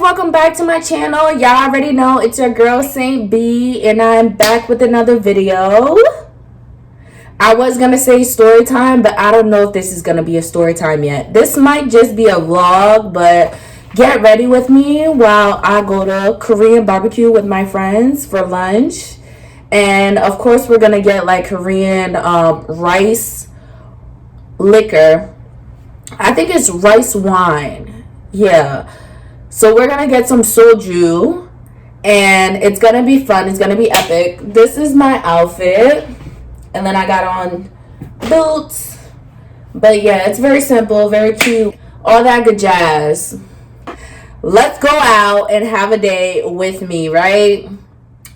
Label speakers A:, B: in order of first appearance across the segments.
A: welcome back to my channel. Y'all already know it's your girl Saint B, and I'm back with another video. I was gonna say story time, but I don't know if this is gonna be a story time yet. This might just be a vlog, but get ready with me while I go to Korean barbecue with my friends for lunch. And of course we're gonna get like Korean rice liquor. I think it's rice wine. Yeah. So we're gonna get some soju, and it's gonna be fun. It's gonna be epic. This is my outfit, and then I got on boots. But yeah, it's very simple, very cute, all that good jazz. Let's go out and have a day with me, right?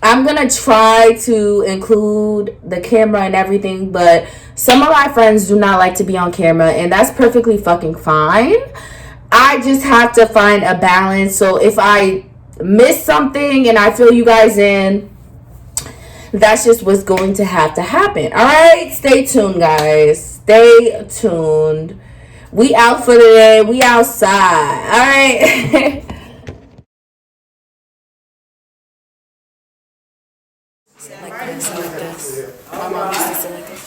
A: I'm gonna try to include the camera and everything, but some of my friends do not like to be on camera, and that's perfectly fucking fine. I just have to find a balance. So if I miss something and I fill you guys in, that's just what's going to have to happen. All right, stay tuned, guys. Stay tuned. We out for the day. We outside. All right. Like this. My mom used to say like this.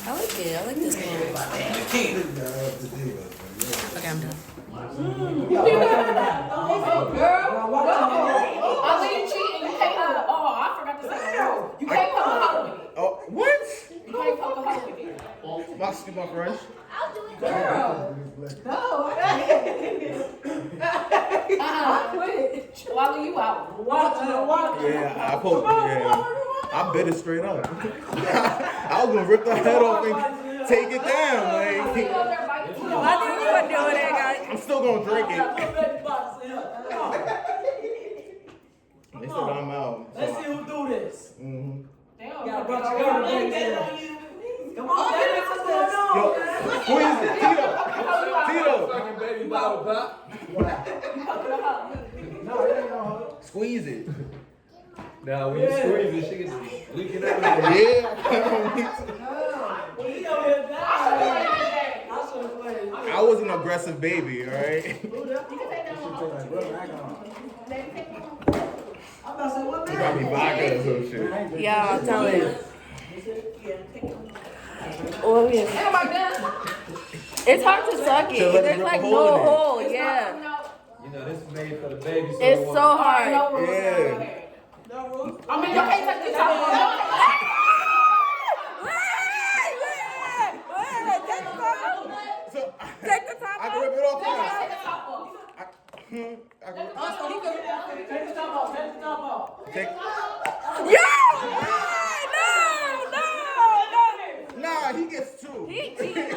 A: I like it. I like this one. Okay, I'm done.
B: I'll let you cheat and you can't come. Oh, I forgot to say. You can't come to Halloween.
C: Oh, what?
B: You can't come to Halloween.
C: My friend.
B: I'll do it. Girl. No, I quit. Why were you out?
C: Yeah, I posted. Yeah, I bit it straight up. I was gonna rip the head off and take it down. Like,
A: Why did you want to do that, guys?
C: I'm still gonna drink it. They said I'm out.
D: Let's see who do this.
C: Mm-hmm.
D: Come on, baby, what's going on?
C: Yo, who is it? Tito.
D: Baby bottle pop. No, it ain't no.
C: Squeeze it.
E: Now when you squeeze it, she gets leaking out.
C: Yeah. I was an aggressive baby, all right? You got me vodka or some shit.
A: Yeah, I'll tell you. Oh, yeah. It's hard to suck it. There's like no hole. Yeah.
E: You know, this is made for the baby. So
A: It's so hard.
C: Yeah.
B: I mean, you can't take this off.
C: So,
A: Take the top
C: I can rip it off now.
B: Take the top off.
D: Take the top off.
C: Take.
A: Yeah! No!
C: Nah, he gets two.
A: He cheated.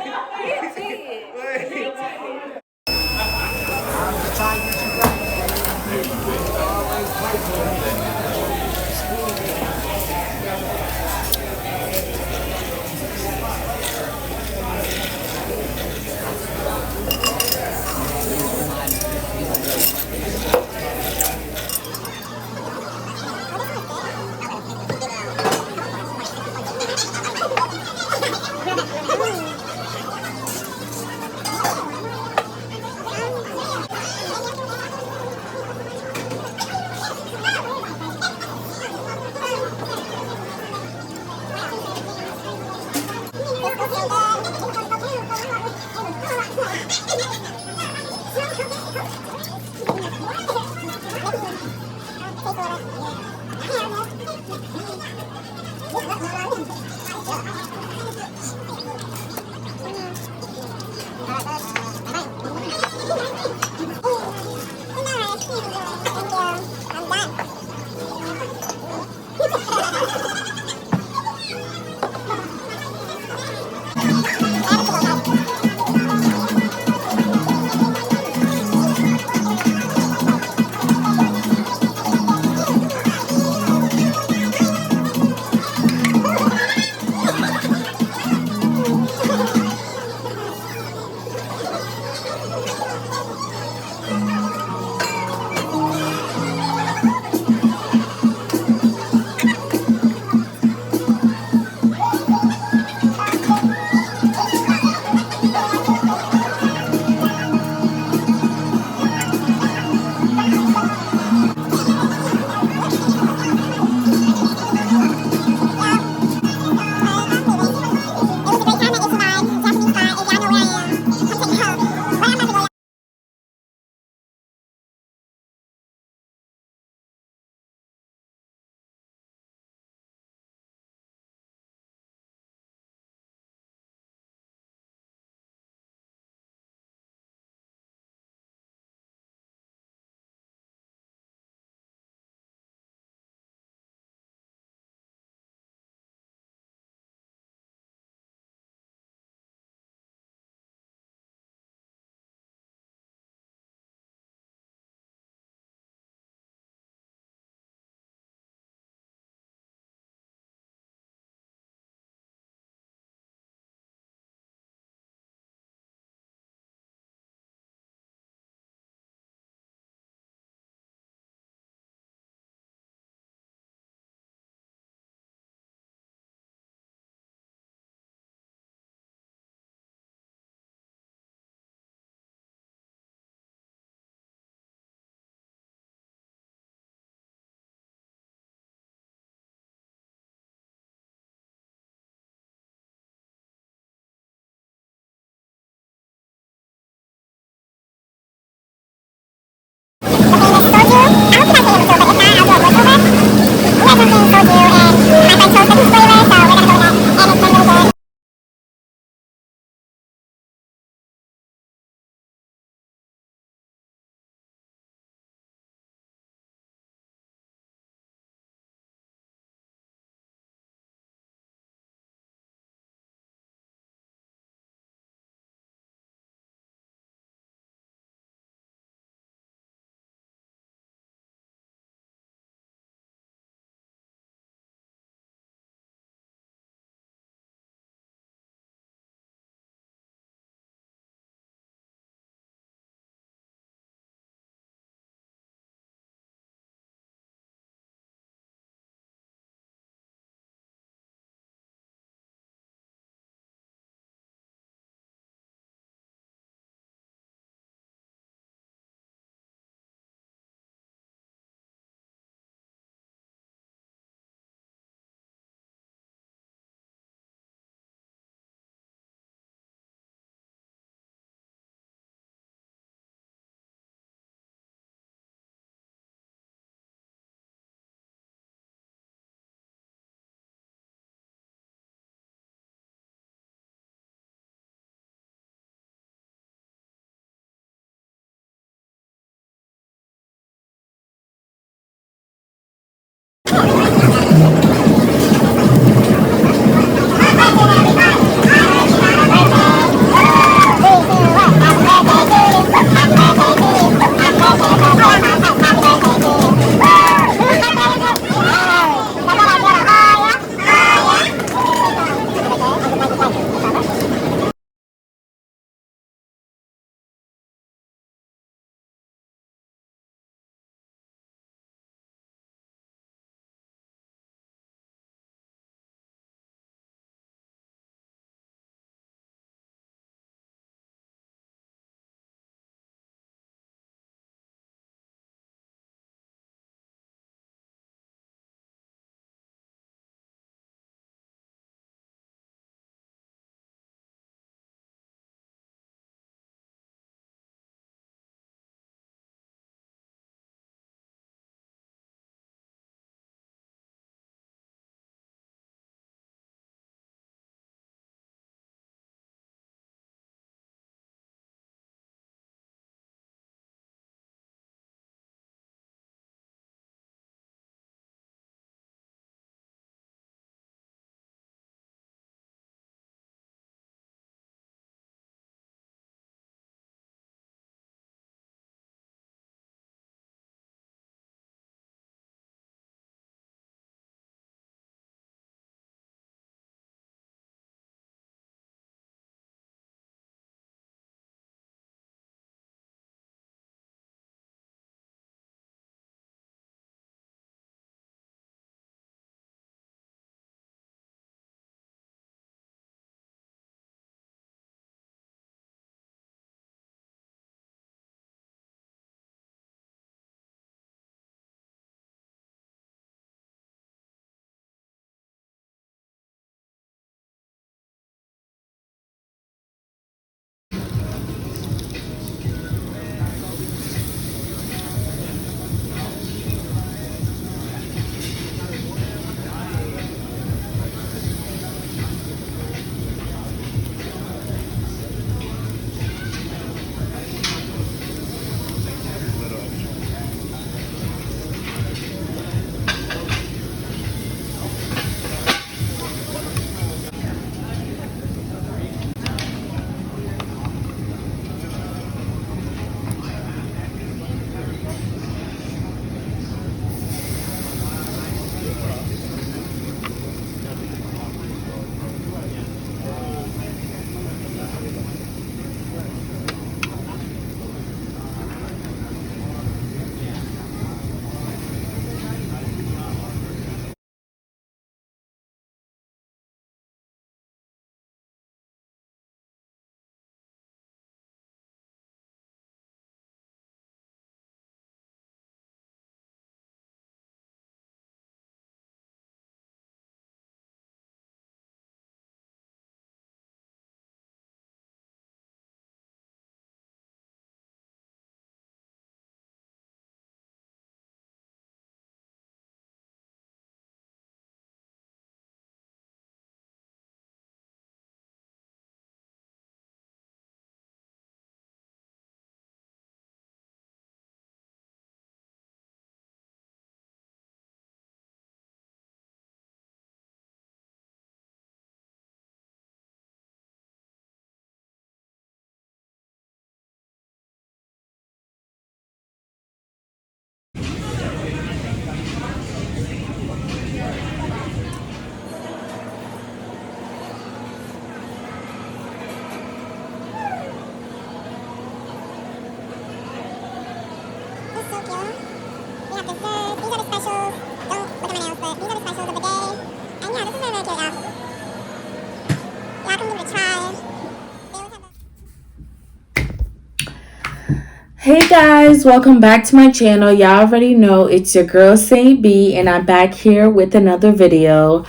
A: Hey guys, welcome back to my channel. Y'all already know it's your girl Saint B, and I'm back here with another video.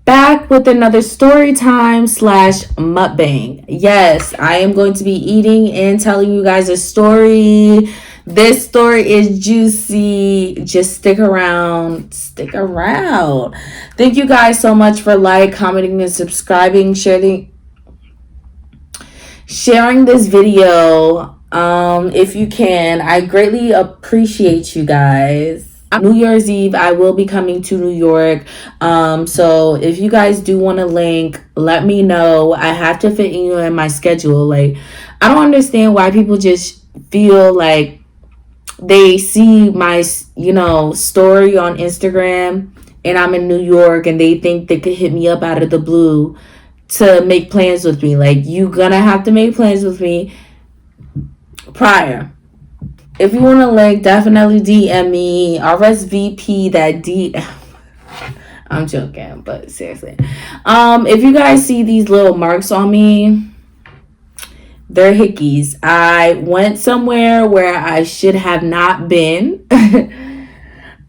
A: Back with another story time / mukbang. Yes, I am going to be eating and telling you guys a story. This story is juicy. Just stick around. Stick around. Thank you guys so much for commenting, and subscribing, sharing this video. If you can, I greatly appreciate you guys. New Year's Eve, I will be coming to New York. So if you guys do want a link, let me know. I have to fit you in my schedule. Like, I don't understand why people just feel like they see my, story on Instagram and I'm in New York and they think they could hit me up out of the blue to make plans with me. Like, you gonna have to make plans with me prior. If you want a link, definitely DM me. RSVP that DM. I'm joking, but seriously. If you guys see these little marks on me, they're hickeys. I went somewhere where I should have not been.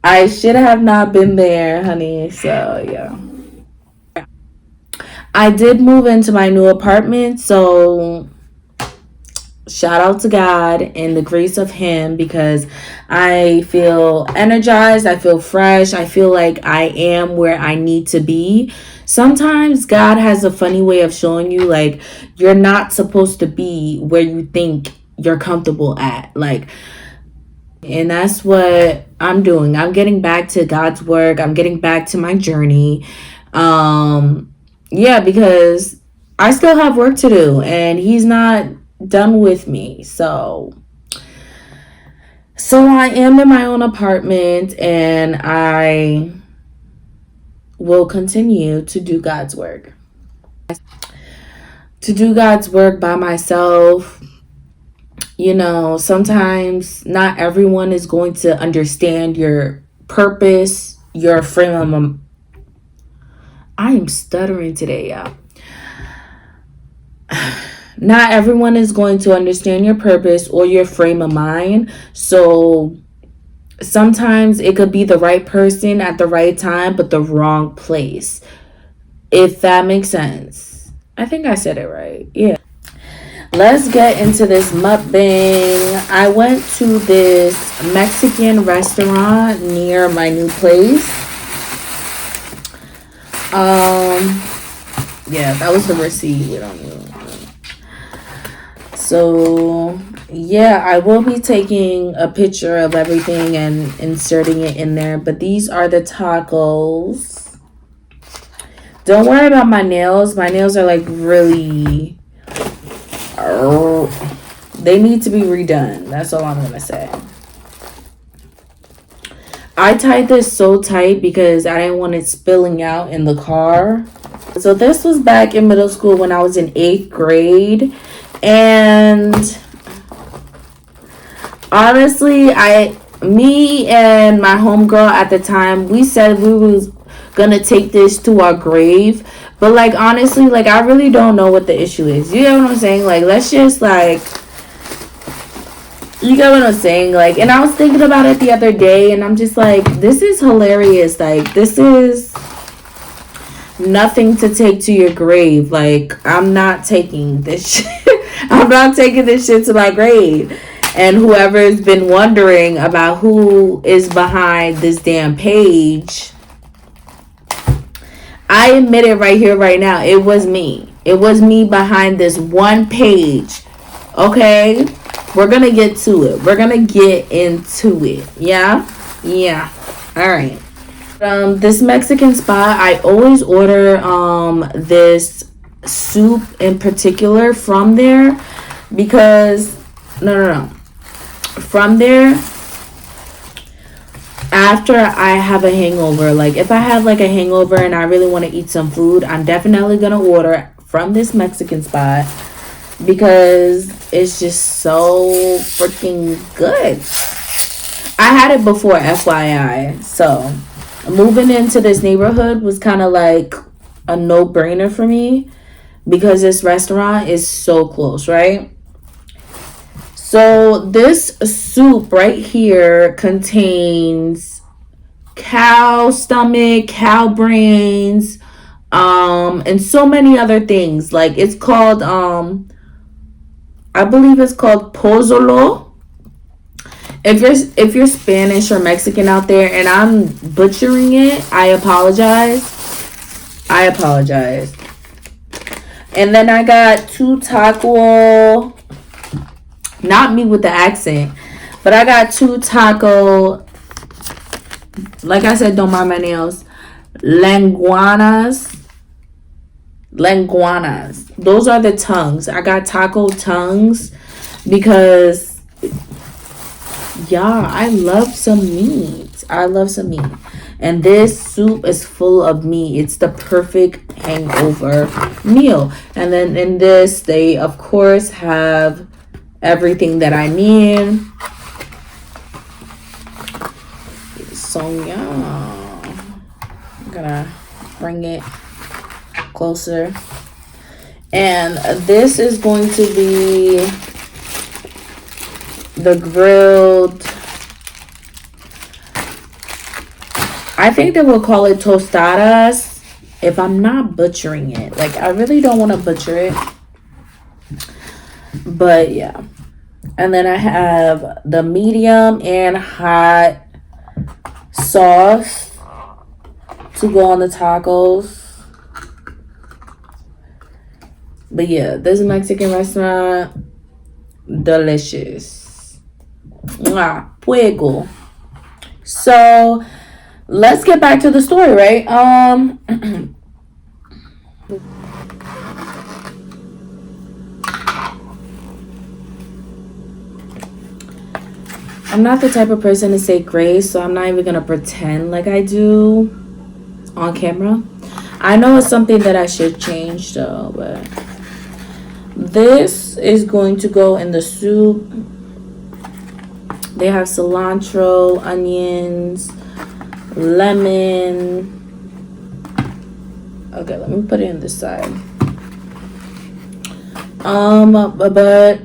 A: I should have not been there, honey. So, yeah. I did move into my new apartment, so shout out to God and the grace of Him, because I feel energized. I feel fresh. I feel like I am where I need to be. Sometimes God has a funny way of showing you, like, you're not supposed to be where you think you're comfortable at. Like, and that's what I'm doing. I'm getting back to God's work. I'm getting back to my journey. Yeah, because I still have work to do and He's not done with me. So I am in my own apartment and I will continue to do God's work. To do God's work by myself. Sometimes not everyone is going to understand your purpose, your frame of... I am stuttering today, y'all. Not everyone is going to understand your purpose or your frame of mind. So sometimes it could be the right person at the right time, but the wrong place. If that makes sense. I think I said it right. Yeah. Let's get into this mukbang. I went to this Mexican restaurant near my new place. Yeah, that was the receipt. We don't know. So, yeah, I will be taking a picture of everything and inserting it in there. But these are the tacos. Don't worry about my nails. My nails are like really... they need to be redone. That's all I'm going to say. I tied this so tight because I didn't want it spilling out in the car. So this was back in middle school when I was in 8th grade. And honestly, me and my homegirl at the time, we said we was gonna take this to our grave. But like, honestly, like, I really don't know what the issue is. You know what I'm saying? Like, let's just like, you get what I'm saying? Like, and I was thinking about it the other day and I'm just like, this is hilarious. Like, this is nothing to take to your grave. Like, I'm not taking this shit. I'm not taking this shit to my grave. And whoever's been wondering about who is behind this damn page, I admit it right here, right now. It was me. It was me behind this one page. Okay? We're going to get to it. We're going to get into it. Yeah? Yeah. All right. This Mexican spot, I always order this soup in particular from there because from there after I have a hangover. Like, if I have like a hangover and I really want to eat some food, I'm definitely gonna order from this Mexican spot because it's just so freaking good. I had it before, FYI. So moving into this neighborhood was kind of like a no-brainer for me because this restaurant is so close, right? So this soup right here contains cow stomach, cow brains, and so many other things. Like, it's called, I believe it's called pozolo. If you're Spanish or Mexican out there and I'm butchering it, I apologize. And then I got 2 taco, not me with the accent, but I got 2 taco Like I said, don't mind my nails. Lenguanas. Those are the tongues. I got taco tongues because, yeah, I love some meat. And this soup is full of meat. It's the perfect hangover meal. And then in this, they, of course, have everything that I need. So, yeah. I'm gonna bring it closer. And this is going to be the grilled, I think they will call it tostadas if I'm not butchering it. Like, I really don't want to butcher it, but yeah. And then I have the medium and hot sauce to go on the tacos. But yeah, this Mexican restaurant, delicious. Mwah, fuego. So let's get back to the story, right? I'm not the type of person to say grace, so I'm not even gonna pretend like I do on camera. I know it's something that I should change though, but this is going to go in the soup. They have cilantro, onions, lemon. Okay, let me put it in this side. But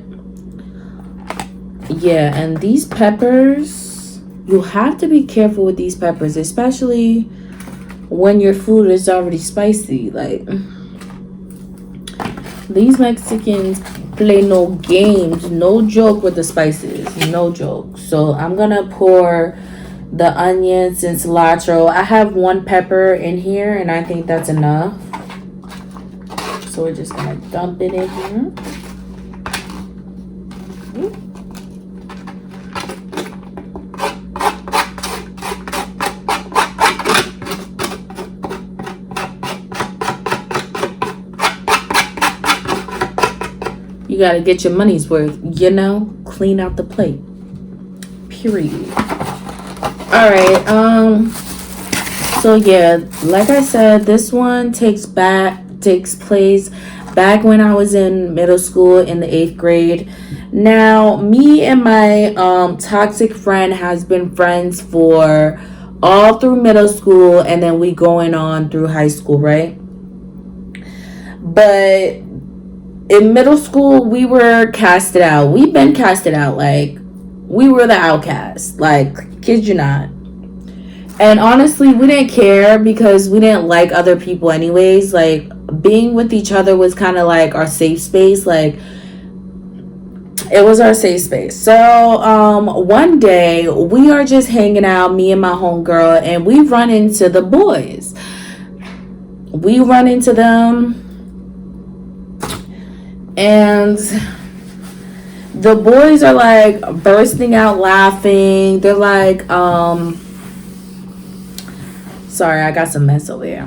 A: yeah, and these peppers, you have to be careful with these peppers, especially when your food is already spicy. Like, these Mexicans play no games, no joke with the spices, no joke. So I'm gonna pour the onions and cilantro. I have one pepper in here and I think that's enough. So we're just gonna dump it in here. You gotta get your money's worth, you know? Clean out the plate. Period. Alright, so yeah, like I said, this one takes place back when I was in middle school in the 8th grade. Now, me and my toxic friend has been friends for all through middle school, and then we going on through high school, right? But in middle school, we were casted out. We've been casted out. Like, we were the outcast. Like, kid you not. And honestly, we didn't care because we didn't like other people anyways. Like, being with each other was kind of like our safe space. Like, it was our safe space. So, one day, we are just hanging out, me and my homegirl, and we run into the boys. We run into them. And the boys are like bursting out laughing. They're like, sorry, I got some mess over here.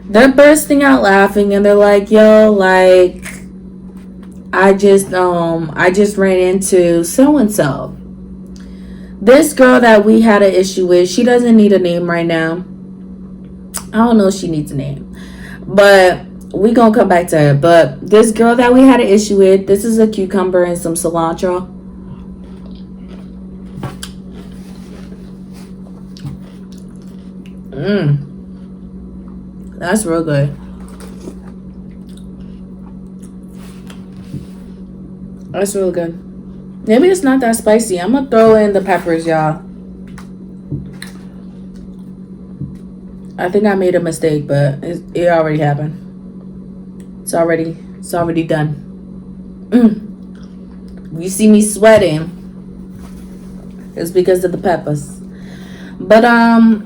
A: They're bursting out laughing and they're like, yo, like, I just ran into so and so. This girl that we had an issue with, she doesn't need a name right now. I don't know if she needs a name, but we gonna come back to her. But this girl that we had an issue with, this is a cucumber and some cilantro. That's real good. That's real good. Maybe it's not that spicy. I'm gonna throw in the peppers, y'all. I think I made a mistake, but it already happened. It's already done. You see me sweating, it's because of the peppers. But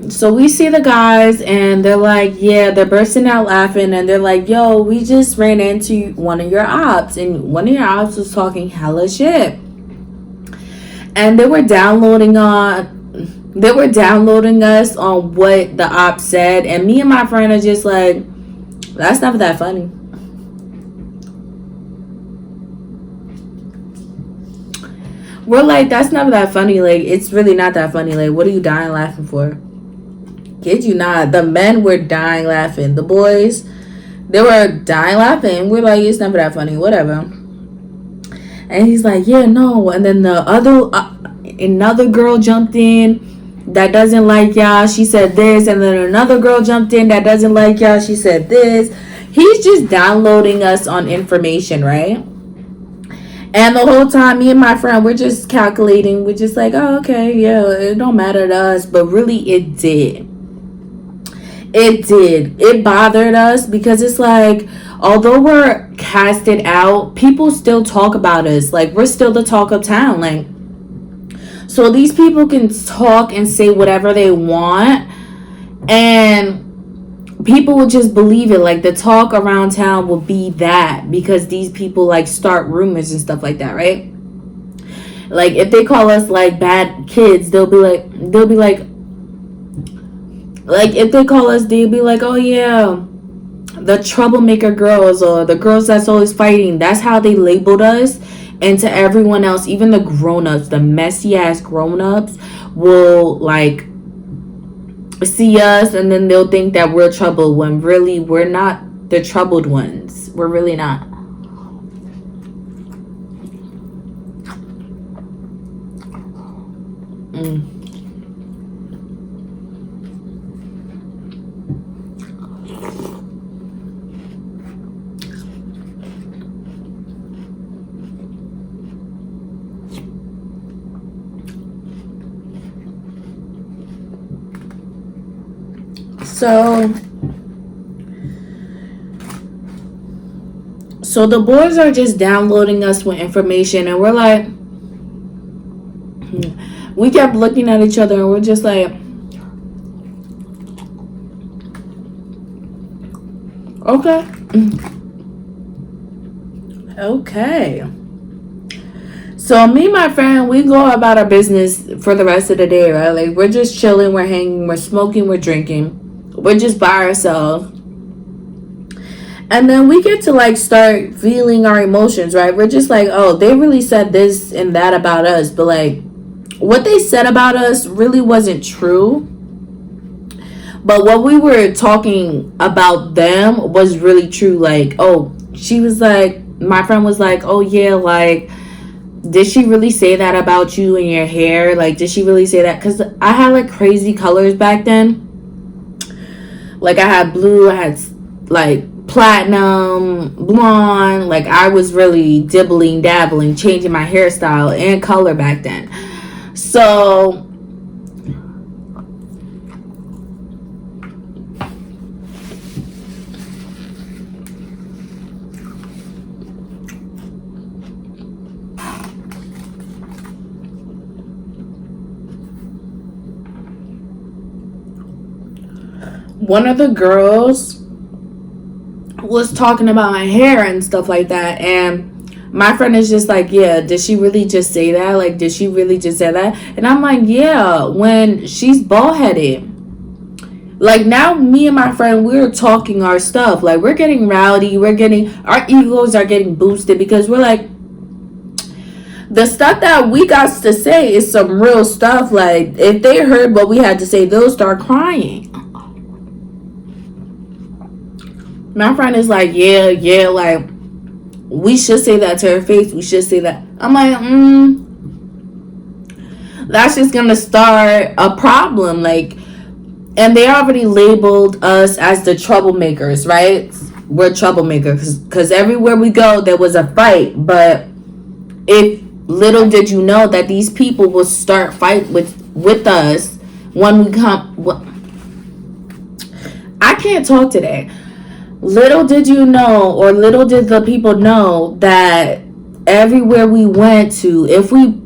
A: so we see the guys and they're like, yeah, they're bursting out laughing and they're like, yo, we just ran into one of your ops and one of your ops was talking hella shit. And they were downloading on they were downloading us on what the op said, and me and my friend are just like, that's not that funny. We're like, that's not that funny. Like, it's really not that funny. Like, what are you dying laughing for? Kid you not. The men were dying laughing. The boys, they were dying laughing. We're like, it's never that funny. Whatever. And he's like, yeah, no. And then the another girl jumped in that doesn't like y'all. She said this. And then another girl jumped in that doesn't like y'all. She said this. He's just downloading us on information, right? And the whole time, me and my friend, we're just calculating. We're just like, oh, okay, yeah, it don't matter to us. But really, it did. It did. It bothered us because it's like, although we're casted out, people still talk about us. Like, we're still the talk of town. Like, so these people can talk and say whatever they want. And people would just believe it. Like, the talk around town will be that because these people like start rumors and stuff like that, right? Like, if they call us like bad kids, they'll be like if they call us, they'll be like, oh yeah, the troublemaker girls, or the girls that's always fighting. That's how they labeled us. And to everyone else, even the grown-ups, the messy ass grown-ups will like see us, and then they'll think that we're trouble when really we're not the troubled ones. We're really not. So the boys are just downloading us with information, and we're like, we kept looking at each other, and we're just like, okay. So me and my friend, we go about our business for the rest of the day, right? Like, we're just chilling, we're hanging, we're smoking, we're drinking. We're just by ourselves. And then we get to like start feeling our emotions, right? We're just like, oh, they really said this and that about us. But like, what they said about us really wasn't true. But what we were talking about them was really true. Like, oh, she was like, my friend was like, oh yeah, like, did she really say that about you and your hair? Like, did she really say that? Because I had like crazy colors back then. Like, I had blue, I had like platinum, blonde. Like, I was really dibbling, dabbling, changing my hairstyle and color back then. So one of the girls was talking about my hair and stuff like that, and my friend is just like, yeah, did she really just say that? Like, did she really just say that? And I'm like, yeah, when she's bald-headed. Like, now me and my friend, we're talking our stuff. Like, we're getting rowdy, our egos are getting boosted, because we're like, the stuff that we got to say is some real stuff. Like, if they heard what we had to say, they'll start crying. My friend is like, yeah, like, we should say that to her face. We should say that. I'm like, that's just gonna start a problem. Like, and they already labeled us as the troublemakers, right? We're troublemakers because everywhere we go, there was a fight. But if little did you know that these people will start fight with us when we come. I can't talk today. Little did you know, or little did the people know, that everywhere we went to, if me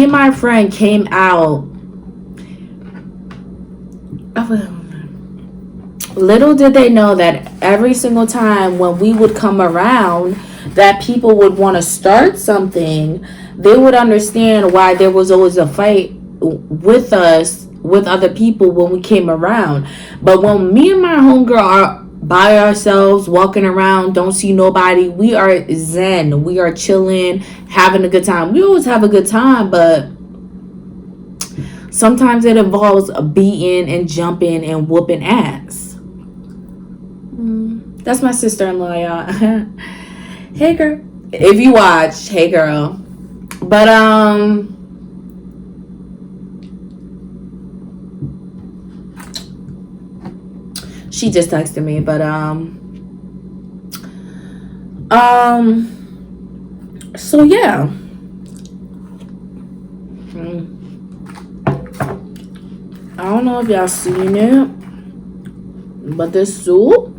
A: and my friend came out, little did they know that every single time when we would come around, that people would want to start something. They would understand why there was always a fight with us, with other people when we came around. But when me and my homegirl are by ourselves, walking around, don't see nobody, we are zen. We are chilling, having a good time. We always have a good time, but sometimes it involves beating and jumping and whooping ass. That's my sister-in-law, y'all. Hey, girl. If you watch, hey, girl. But, she just texted me, but, so, yeah. I don't know if y'all seen it, but this soup,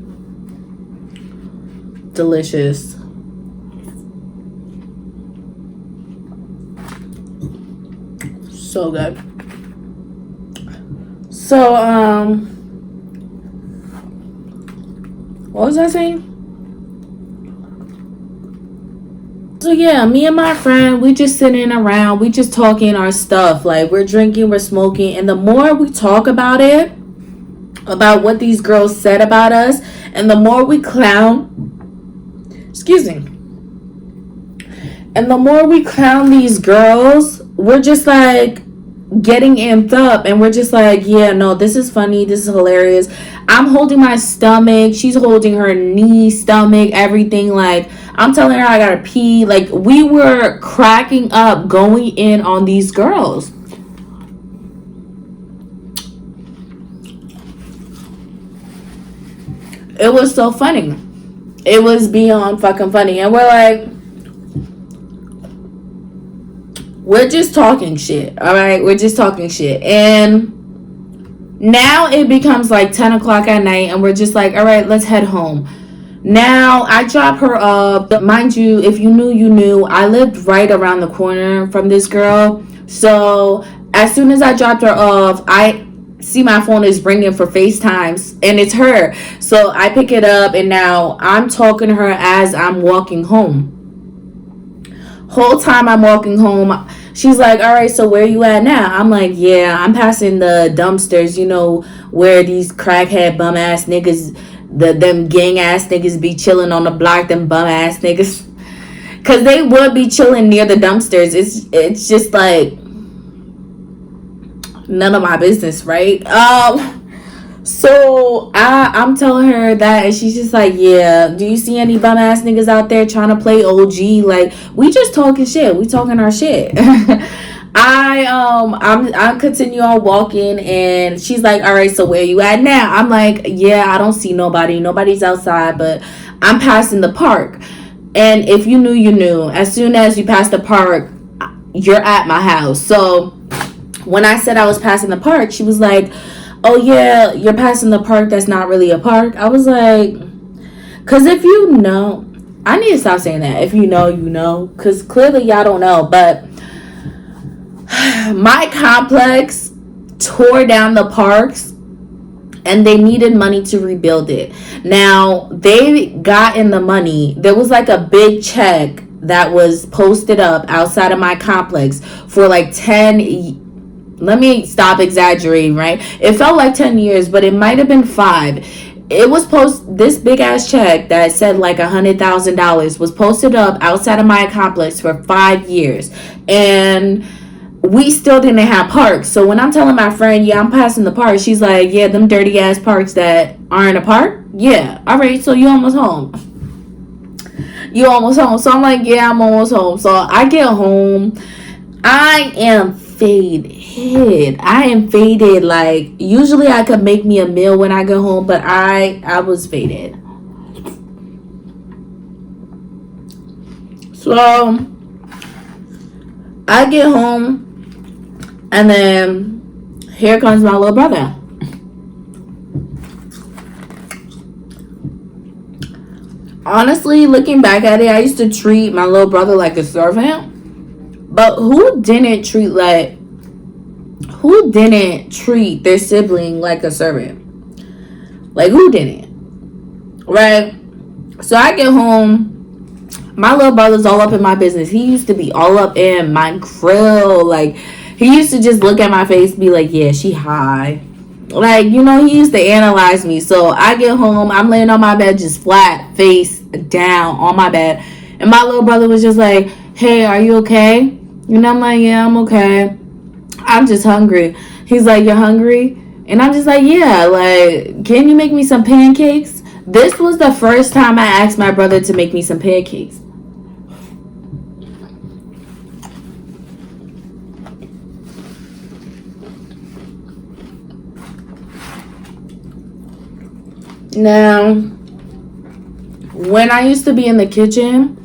A: delicious. So good. So, what was I saying? So yeah, me and my friend, we just sitting around, we just talking our stuff. Like, we're drinking, we're smoking, and the more we talk about it, about what these girls said about us, and the more we clown, and the more we clown these girls, we're just like getting amped up, and we're just like, yeah, no, this is funny, this is hilarious. I'm holding my stomach, she's holding her knee, stomach, everything. Like, I'm telling her I gotta pee. Like, we were cracking up, going in on these girls. It was so funny. It was beyond fucking funny. And we're like, we're just talking shit. All right, we're just talking shit. And now it becomes like 10 o'clock at night, and we're just like, all right, let's head home. Now I drop her up. Mind you, if you knew, you knew. I lived right around the corner from this girl. So as soon as I dropped her off, I see my phone is ringing for FaceTimes, and it's her. So I pick it up, and now I'm talking to her as I'm walking home. Whole time I'm walking home, she's like, all right, so where you at now? I'm like, yeah, I'm passing the dumpsters, you know, where these crackhead bum ass niggas, them gang ass niggas be chilling on the block, them bum ass niggas. Cause they would be chilling near the dumpsters. It's just like none of my business, right? So I'm telling her that, and she's just like, yeah, do you see any bum ass niggas out there trying to play OG? Like, we just talking shit. We talking our shit. I continue on walking, and she's like, all right, so where you at now? I'm like, yeah, I don't see nobody. Nobody's outside, but I'm passing the park. And if you knew, you knew. As soon as you pass the park, you're at my house. So when I said I was passing the park, she was like, oh yeah, you're passing the park that's not really a park. I was like, because if you know, I need to stop saying that. If you know, you know. Because clearly y'all don't know. But my complex tore down the parks, and they needed money to rebuild it. Now, they got in the money. There was like a big check that was posted up outside of my complex for like 10. Let me stop exaggerating, right? It felt like 10 years, but it might have been 5. It was this big ass check that said like $100,000 was posted up outside of my complex for 5 years. And we still didn't have parks. So when I'm telling my friend, yeah, I'm passing the park, she's like, yeah, them dirty ass parks that aren't a park? Yeah. All right, so you almost home. You almost home. So I'm like, yeah, I'm almost home. So I get home. I am faded. Like, usually I could make me a meal when I get home, but I was faded. So I get home, and then here comes my little brother. Honestly, looking back at it, I used to treat my little brother like a servant. But who didn't treat their sibling like a servant? Like, who didn't? Right? So I get home. My little brother's all up in my business. He used to be all up in my grill. Like, he used to just look at my face, be like, yeah, she high. Like, you know, he used to analyze me. So I get home, I'm laying on my bed, just flat face down on my bed. And my little brother was just like, hey, are you okay? And I'm like, yeah, I'm okay. I'm just hungry. He's like, you're hungry? And I'm just like, yeah, like, can you make me some pancakes? This was the first time I asked my brother to make me some pancakes. Now, when I used to be in the kitchen,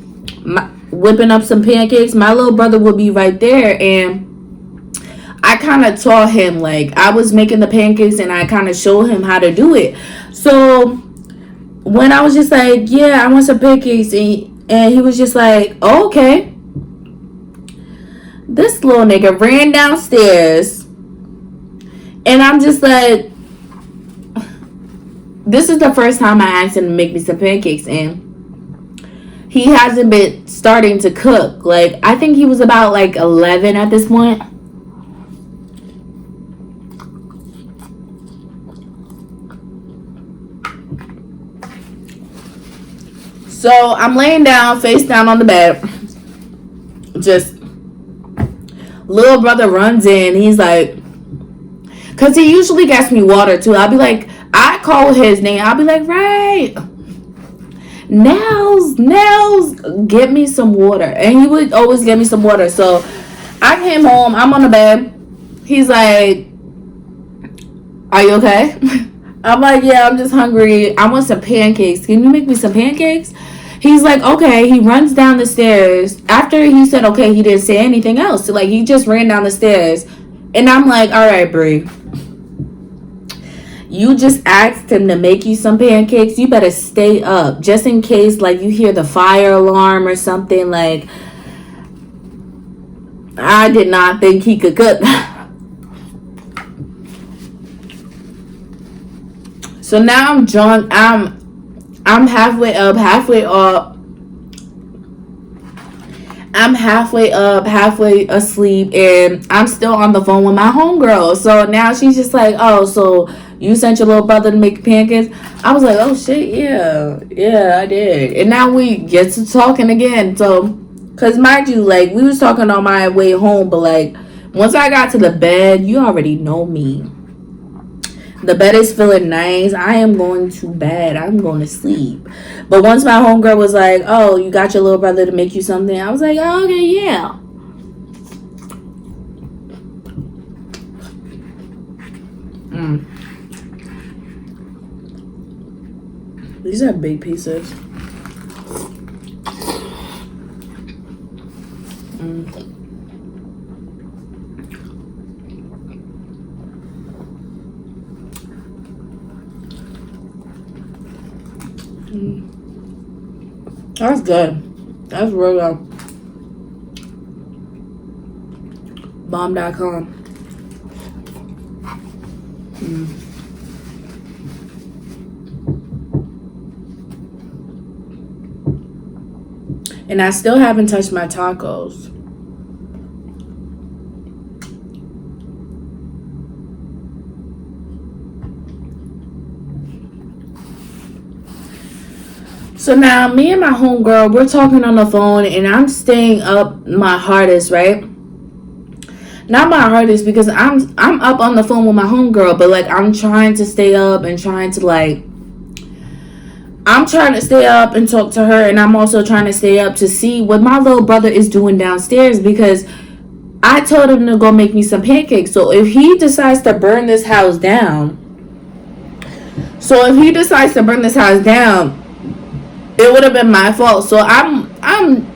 A: whipping up some pancakes, my little brother would be right there, and I kind of taught him. Like, I was making the pancakes, and I kind of showed him how to do it. So, when I was just like, yeah, I want some pancakes, and he was just like, oh, okay. This little nigga ran downstairs, and I'm just like, this is the first time I asked him to make me some pancakes, and he hasn't been starting to cook. Like, I think he was about like 11 at this point. So I'm laying down, face down on the bed. Just, little brother runs in. He's like, because he usually gets me water too. I'll be like, I call his name. I'll be like, right, Nels, get me some water. And he would always get me some water. So I came home. I'm on the bed. He's like, are you okay? I'm like, yeah, I'm just hungry. I want some pancakes. Can you make me some pancakes? He's like, okay. He runs down the stairs. After he said, okay, he didn't say anything else. So, like, he just ran down the stairs. And I'm like, all right, Brie. You just asked him to make you some pancakes. You better stay up. Just in case, like, you hear the fire alarm or something. Like, I did not think he could cook. So now I'm drunk. I'm halfway up, halfway up. I'm halfway up, halfway asleep, and I'm still on the phone with my homegirl. So now she's just like, oh, so you sent your little brother to make pancakes? I was like, oh shit, yeah, I did. And now we get to talking again. So, cause mind you, like, we was talking on my way home, but like, once I got to the bed, you already know me. The bed is feeling nice. I am going to bed. I'm going to sleep. But once my homegirl was like, oh, you got your little brother to make you something, I was like, oh, okay, yeah. These are big pieces. That's good. That's real good. Bomb.com. And I still haven't touched my tacos. So now me and my homegirl, we're talking on the phone, and I'm staying up my hardest, right? Not my hardest, because I'm up on the phone with my homegirl, but like, I'm trying to stay up and trying to like, I'm trying to stay up and talk to her, and I'm also trying to stay up to see what my little brother is doing downstairs, because I told him to go make me some pancakes. So if he decides to burn this house down, it would have been my fault. So I'm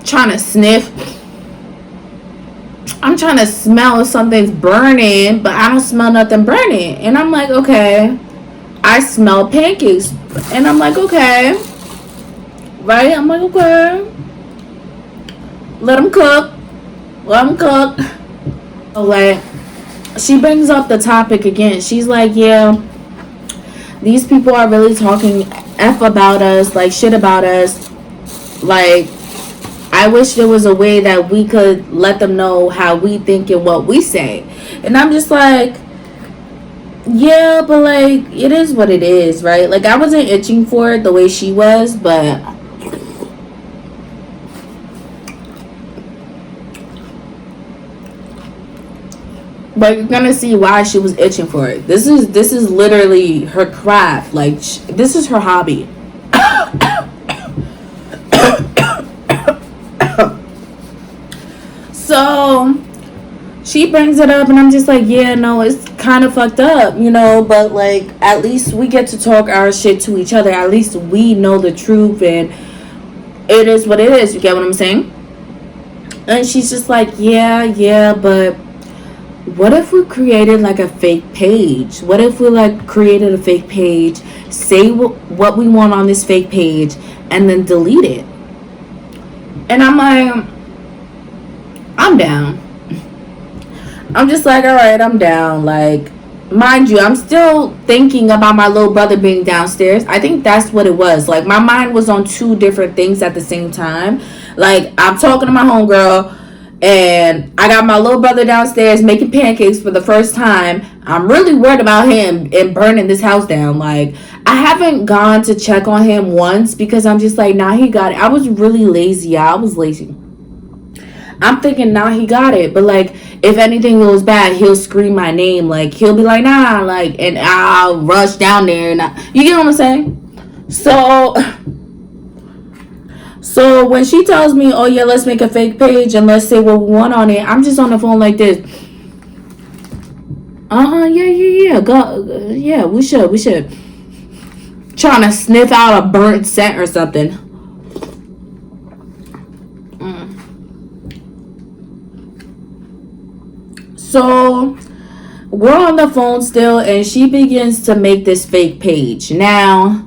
A: trying to sniff. I'm trying to smell if something's burning, but I don't smell nothing burning. And I'm like, okay. I smell pancakes. And I'm like, okay. Right? I'm like, okay. Let them cook. Like, she brings up the topic again. She's like, yeah, these people are really talking F about us, like shit about us. Like, I wish there was a way that we could let them know how we think and what we say. And I'm just like, yeah, but like, it is what it is, right? Like, I wasn't itching for it the way she was, but you're gonna see why she was itching for it. This is literally her craft. Like, this is her hobby. So she brings it up, and I'm just like, yeah, no, it's kind of fucked up, you know, but like, at least we get to talk our shit to each other. At least we know the truth, and it is what it is. You get what I'm saying? And she's just like, yeah, but what if we created like a fake page? What if we like created a fake page, say what we want on this fake page, and then delete it? And I'm like, I'm down. I'm just like, all right, I'm down. Like, mind you, I'm still thinking about my little brother being downstairs. I think that's what it was. Like, my mind was on two different things at the same time. Like, I'm talking to my homegirl, and I got my little brother downstairs making pancakes for the first time. I'm really worried about him and burning this house down. Like, I haven't gone to check on him once because I'm just like, nah, he got it. I was really lazy. I was lazy. I'm thinking, nah, he got it. But like, if anything goes bad, he'll scream my name. Like, he'll be like, nah, like, and I'll rush down there. And you get what I'm saying? So when she tells me, oh yeah, let's make a fake page and let's say what we want on it, I'm just on the phone like this. Yeah, go, yeah, we should. Trying to sniff out a burnt scent or something. So we're on the phone still, and she begins to make this fake page. Now,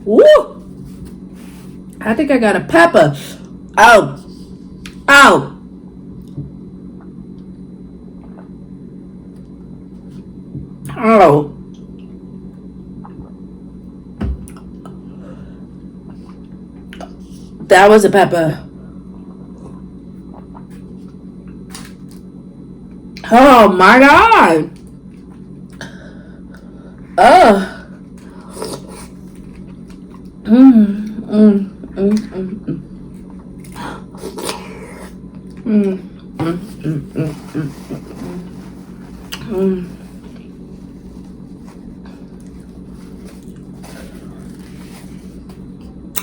A: woo! I think I got a pepper. Ow. That was a pepper. Oh my god.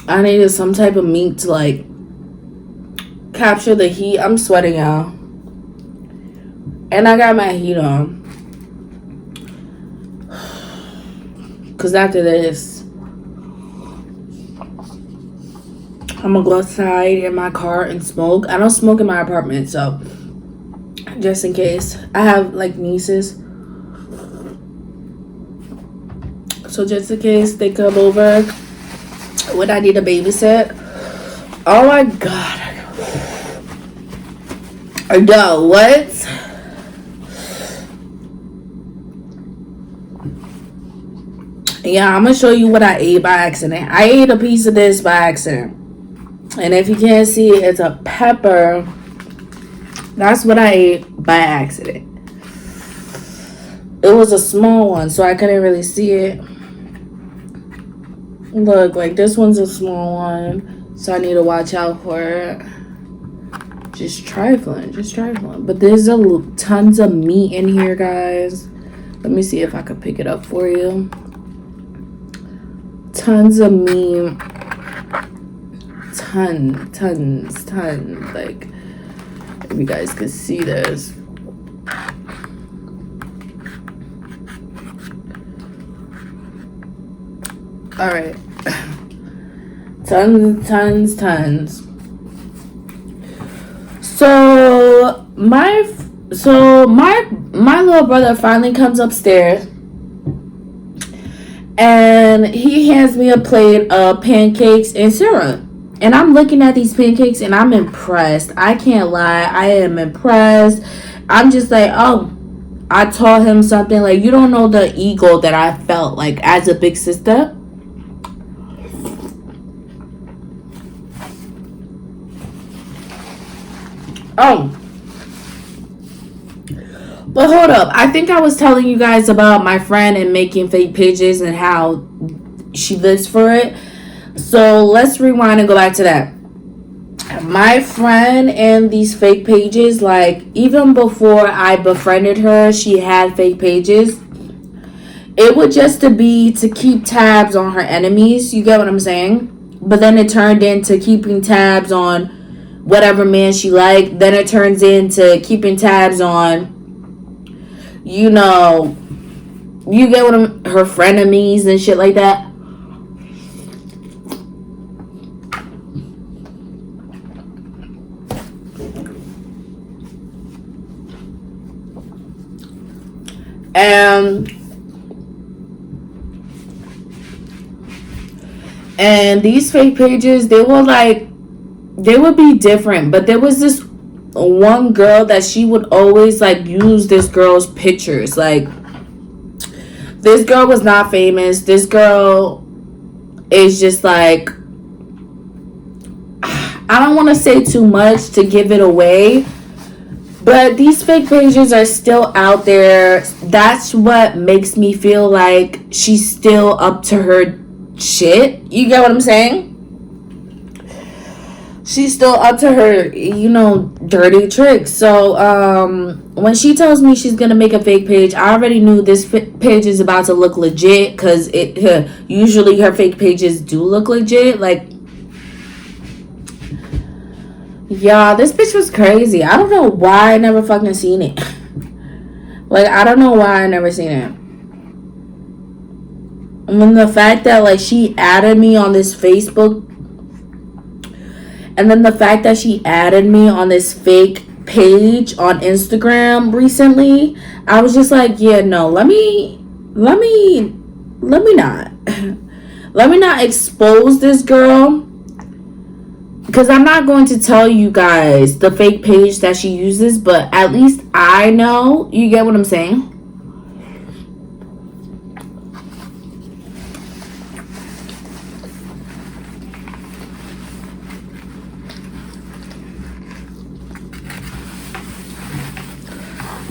A: I needed some type of meat to like capture the heat. I'm sweating, y'all. And I got my heat on. Cause after this, I'm gonna go outside in my car and smoke. I don't smoke in my apartment, so just in case. I have like nieces. So just in case they come over when I need a babysit. Oh my god. No, what? Yeah, I'm gonna show you what I ate by accident. I ate a piece of this by accident. And if you can't see it, it's a pepper. That's what I ate by accident. It was a small one, so I couldn't really see it. Look, like this one's a small one, so I need to watch out for it. Just trifling. But there's tons of meat in here, guys. Let me see if I can pick it up for you. Tons of meat. Tons. Like, if you guys could see this. All right. Tons. So my little brother finally comes upstairs, and he hands me a plate of pancakes and syrup. And I'm looking at these pancakes and I'm impressed. I can't lie. I am impressed. I'm just like, oh, I taught him something. Like, you don't know the ego that I felt like as a big sister. Oh. But hold up. I think I was telling you guys about my friend and making fake pages and how she lives for it. So let's rewind and go back to that. My friend and these fake pages, like, even before I befriended her, she had fake pages. It would just to be to keep tabs on her enemies. You get what I'm saying? But then it turned into keeping tabs on whatever man she liked. Then it turns into keeping tabs on, you know, you get what her frenemies and shit like that. And these fake pages, they would be different. But there was this one girl that she would always like use this girl's pictures. Like, this girl was not famous. This girl is just like, I don't want to say too much to give it away, but these fake pages are still out there. That's what makes me feel like she's still up to her shit. You get what I'm saying? She's still up to her, you know, dirty tricks. So when she tells me she's gonna make a fake page, I already knew this page is about to look legit, because usually her fake pages do look legit. Like, yeah, this bitch was crazy. I don't know why I never fucking seen it. Like, I don't know why I never seen it. And then the fact that, like, she added me on this Facebook, and then the fact that she added me on this fake page on Instagram recently, I was just like, yeah, no, let me not let me not expose this girl, because I'm not going to tell you guys the fake page that she uses, but at least I know. You get what I'm saying?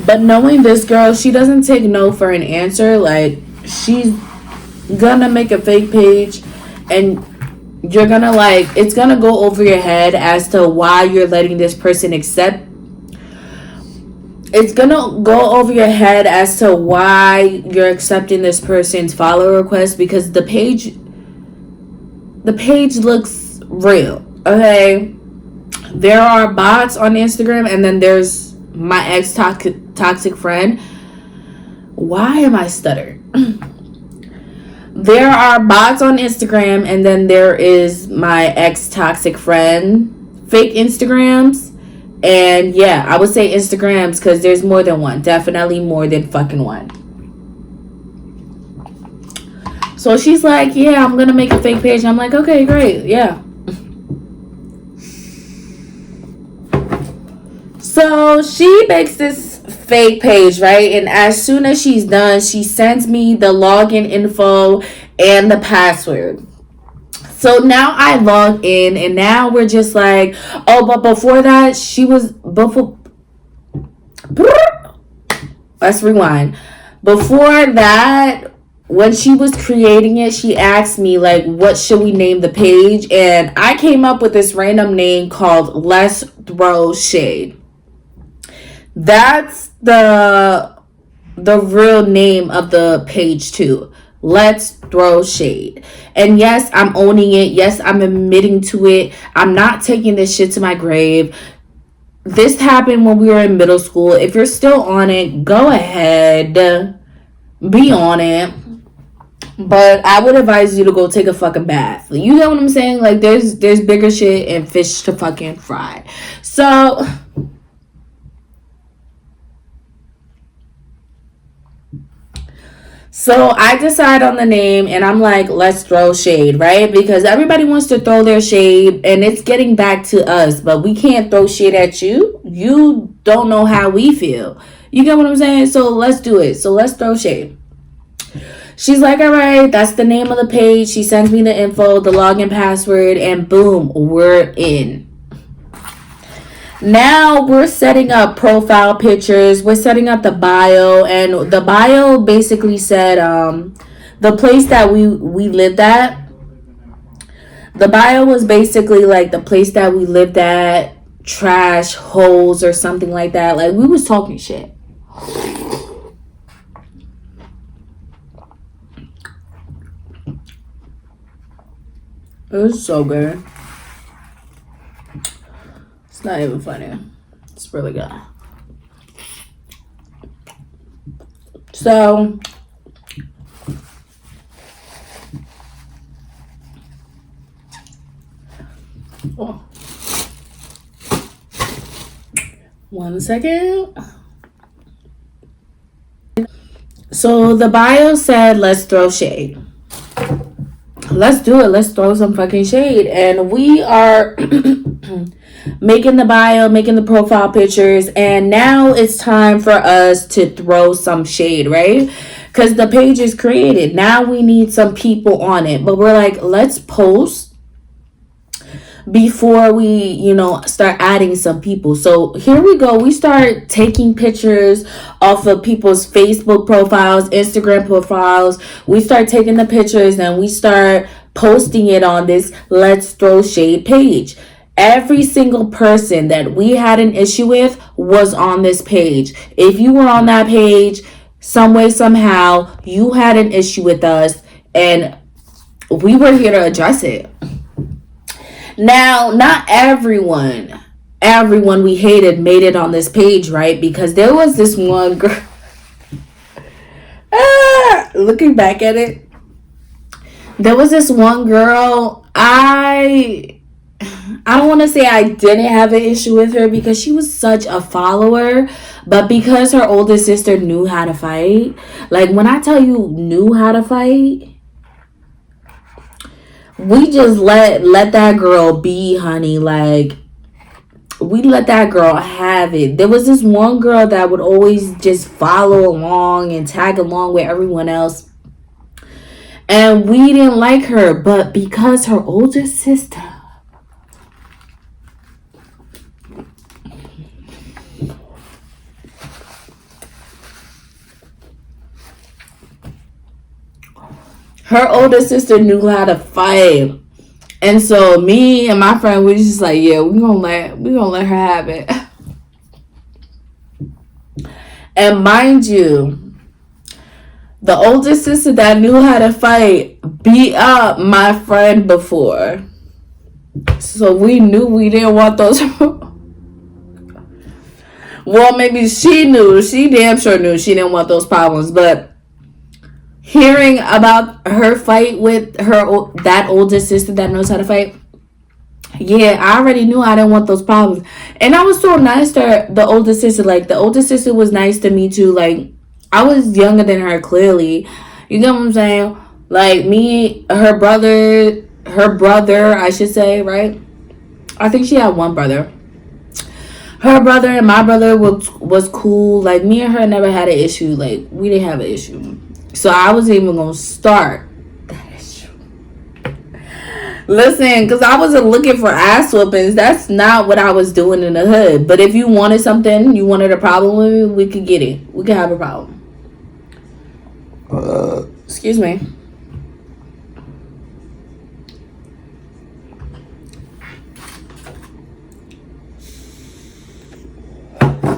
A: But knowing this girl, she doesn't take no for an answer. Like, she's gonna make a fake page and you're gonna, like, it's gonna go over your head as to why you're letting this person accept. It's gonna go over your head as to why you're accepting this person's follow request, because the page looks real. Okay, there are bots on Instagram, and then there's my ex toxic friend. Why am I stuttering? There are bots on Instagram, and then there is my ex toxic friend fake Instagrams. And yeah, I would say Instagrams, because there's more than one. Definitely more than fucking one. So she's like, yeah, I'm gonna make a fake page. I'm like, okay, great, yeah. So she makes this fake page, right? And as soon as she's done, she sends me the login info and the password. So now I log in, and now we're just like, oh, but before that, let's rewind. Before that, when she was creating it, she asked me, like, what should we name the page? And I came up with this random name called Let's Throw Shade. That's the real name of the page too. Let's Throw Shade. And yes, I'm owning it. Yes, I'm admitting to it. I'm not taking this shit to my grave. This happened when we were in middle school. If you're still on it, go ahead. Be on it. But I would advise you to go take a fucking bath. You know what I'm saying? Like, there's bigger shit and fish to fucking fry. So I decide on the name and I'm like, let's throw shade, right? Because everybody wants to throw their shade and it's getting back to us, but we can't throw shade at you. You don't know how we feel. You get what I'm saying? So let's do it. So let's throw shade. She's like, all right, that's the name of the page. She sends me the info, the login password, and boom, we're in. Now we're setting up profile pictures. We're setting up the bio, and the bio basically said the place that we lived at. The bio was basically like the place that we lived at, trash holes or something like that. Like we was talking shit. It was so good. It's not even funny. It's really good. So, oh. 1 second. So the bio said, let's throw shade. Let's do it. Let's throw some fucking shade. And we are making the bio, making the profile pictures. And now it's time for us to throw some shade, right? Because the page is created. Now we need some people on it. But we're like, let's post before we, start adding some people. So here we go. We start taking pictures off of people's Facebook profiles, Instagram profiles. We start taking the pictures and we start posting it on this Let's Throw Shade page. Every single person that we had an issue with was on this page. If you were on that page, some way, somehow, you had an issue with us and we were here to address it. Now, not everyone we hated made it on this page, right? Because there was this one girl. Looking back at it, there was this one girl. I don't want to say I didn't have an issue with her because she was such a follower, but because her older sister knew how to fight. Like when I tell you knew how to fight, we just let that girl be, honey. Like we let that girl have it. There was this one girl that would always just follow along and tag along with everyone else, and we didn't like her. But because her older sister knew how to fight. And so me and my friend, we just like, yeah, we're gonna let her have it. And mind you, the older sister that knew how to fight beat up my friend before. So we knew we didn't want those. Well, maybe she knew. She damn sure knew she didn't want those problems. But hearing about her fight with that older sister that knows how to fight, yeah, I already knew I didn't want those problems. And I was so nice to the older sister. Like, the older sister was nice to me too. Like, I was younger than her, clearly. You get what I'm saying? Like, me, her brother, I should say, right? I think she had one brother. Her brother and my brother was cool. Like, me and her never had an issue. Like, we didn't have an issue. So I wasn't even going to start that issue. Listen, because I wasn't looking for ass whoopings. That's not what I was doing in the hood. But if you wanted something, you wanted a problem with me, we could get it. We could have a problem. Excuse me.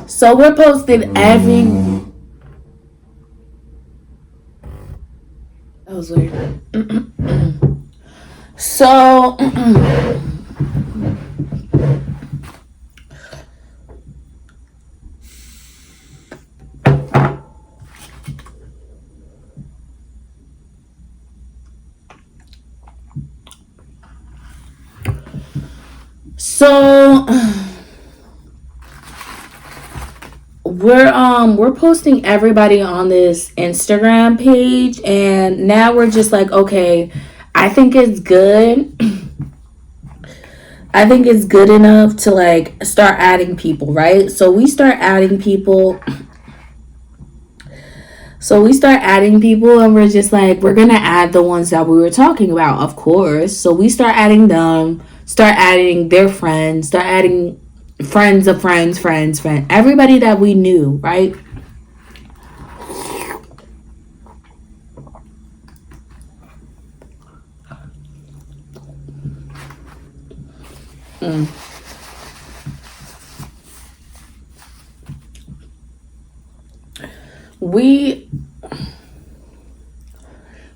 A: So we're posting every... That was weird. So, we're posting everybody on this Instagram page, and now we're just like, okay, I think it's good. I think it's good enough to like start adding people, right? So we start adding people. And we're just like, we're gonna add the ones that we were talking about, of course. So we start adding them, start adding their friends, start adding friends of friends, everybody that we knew, right?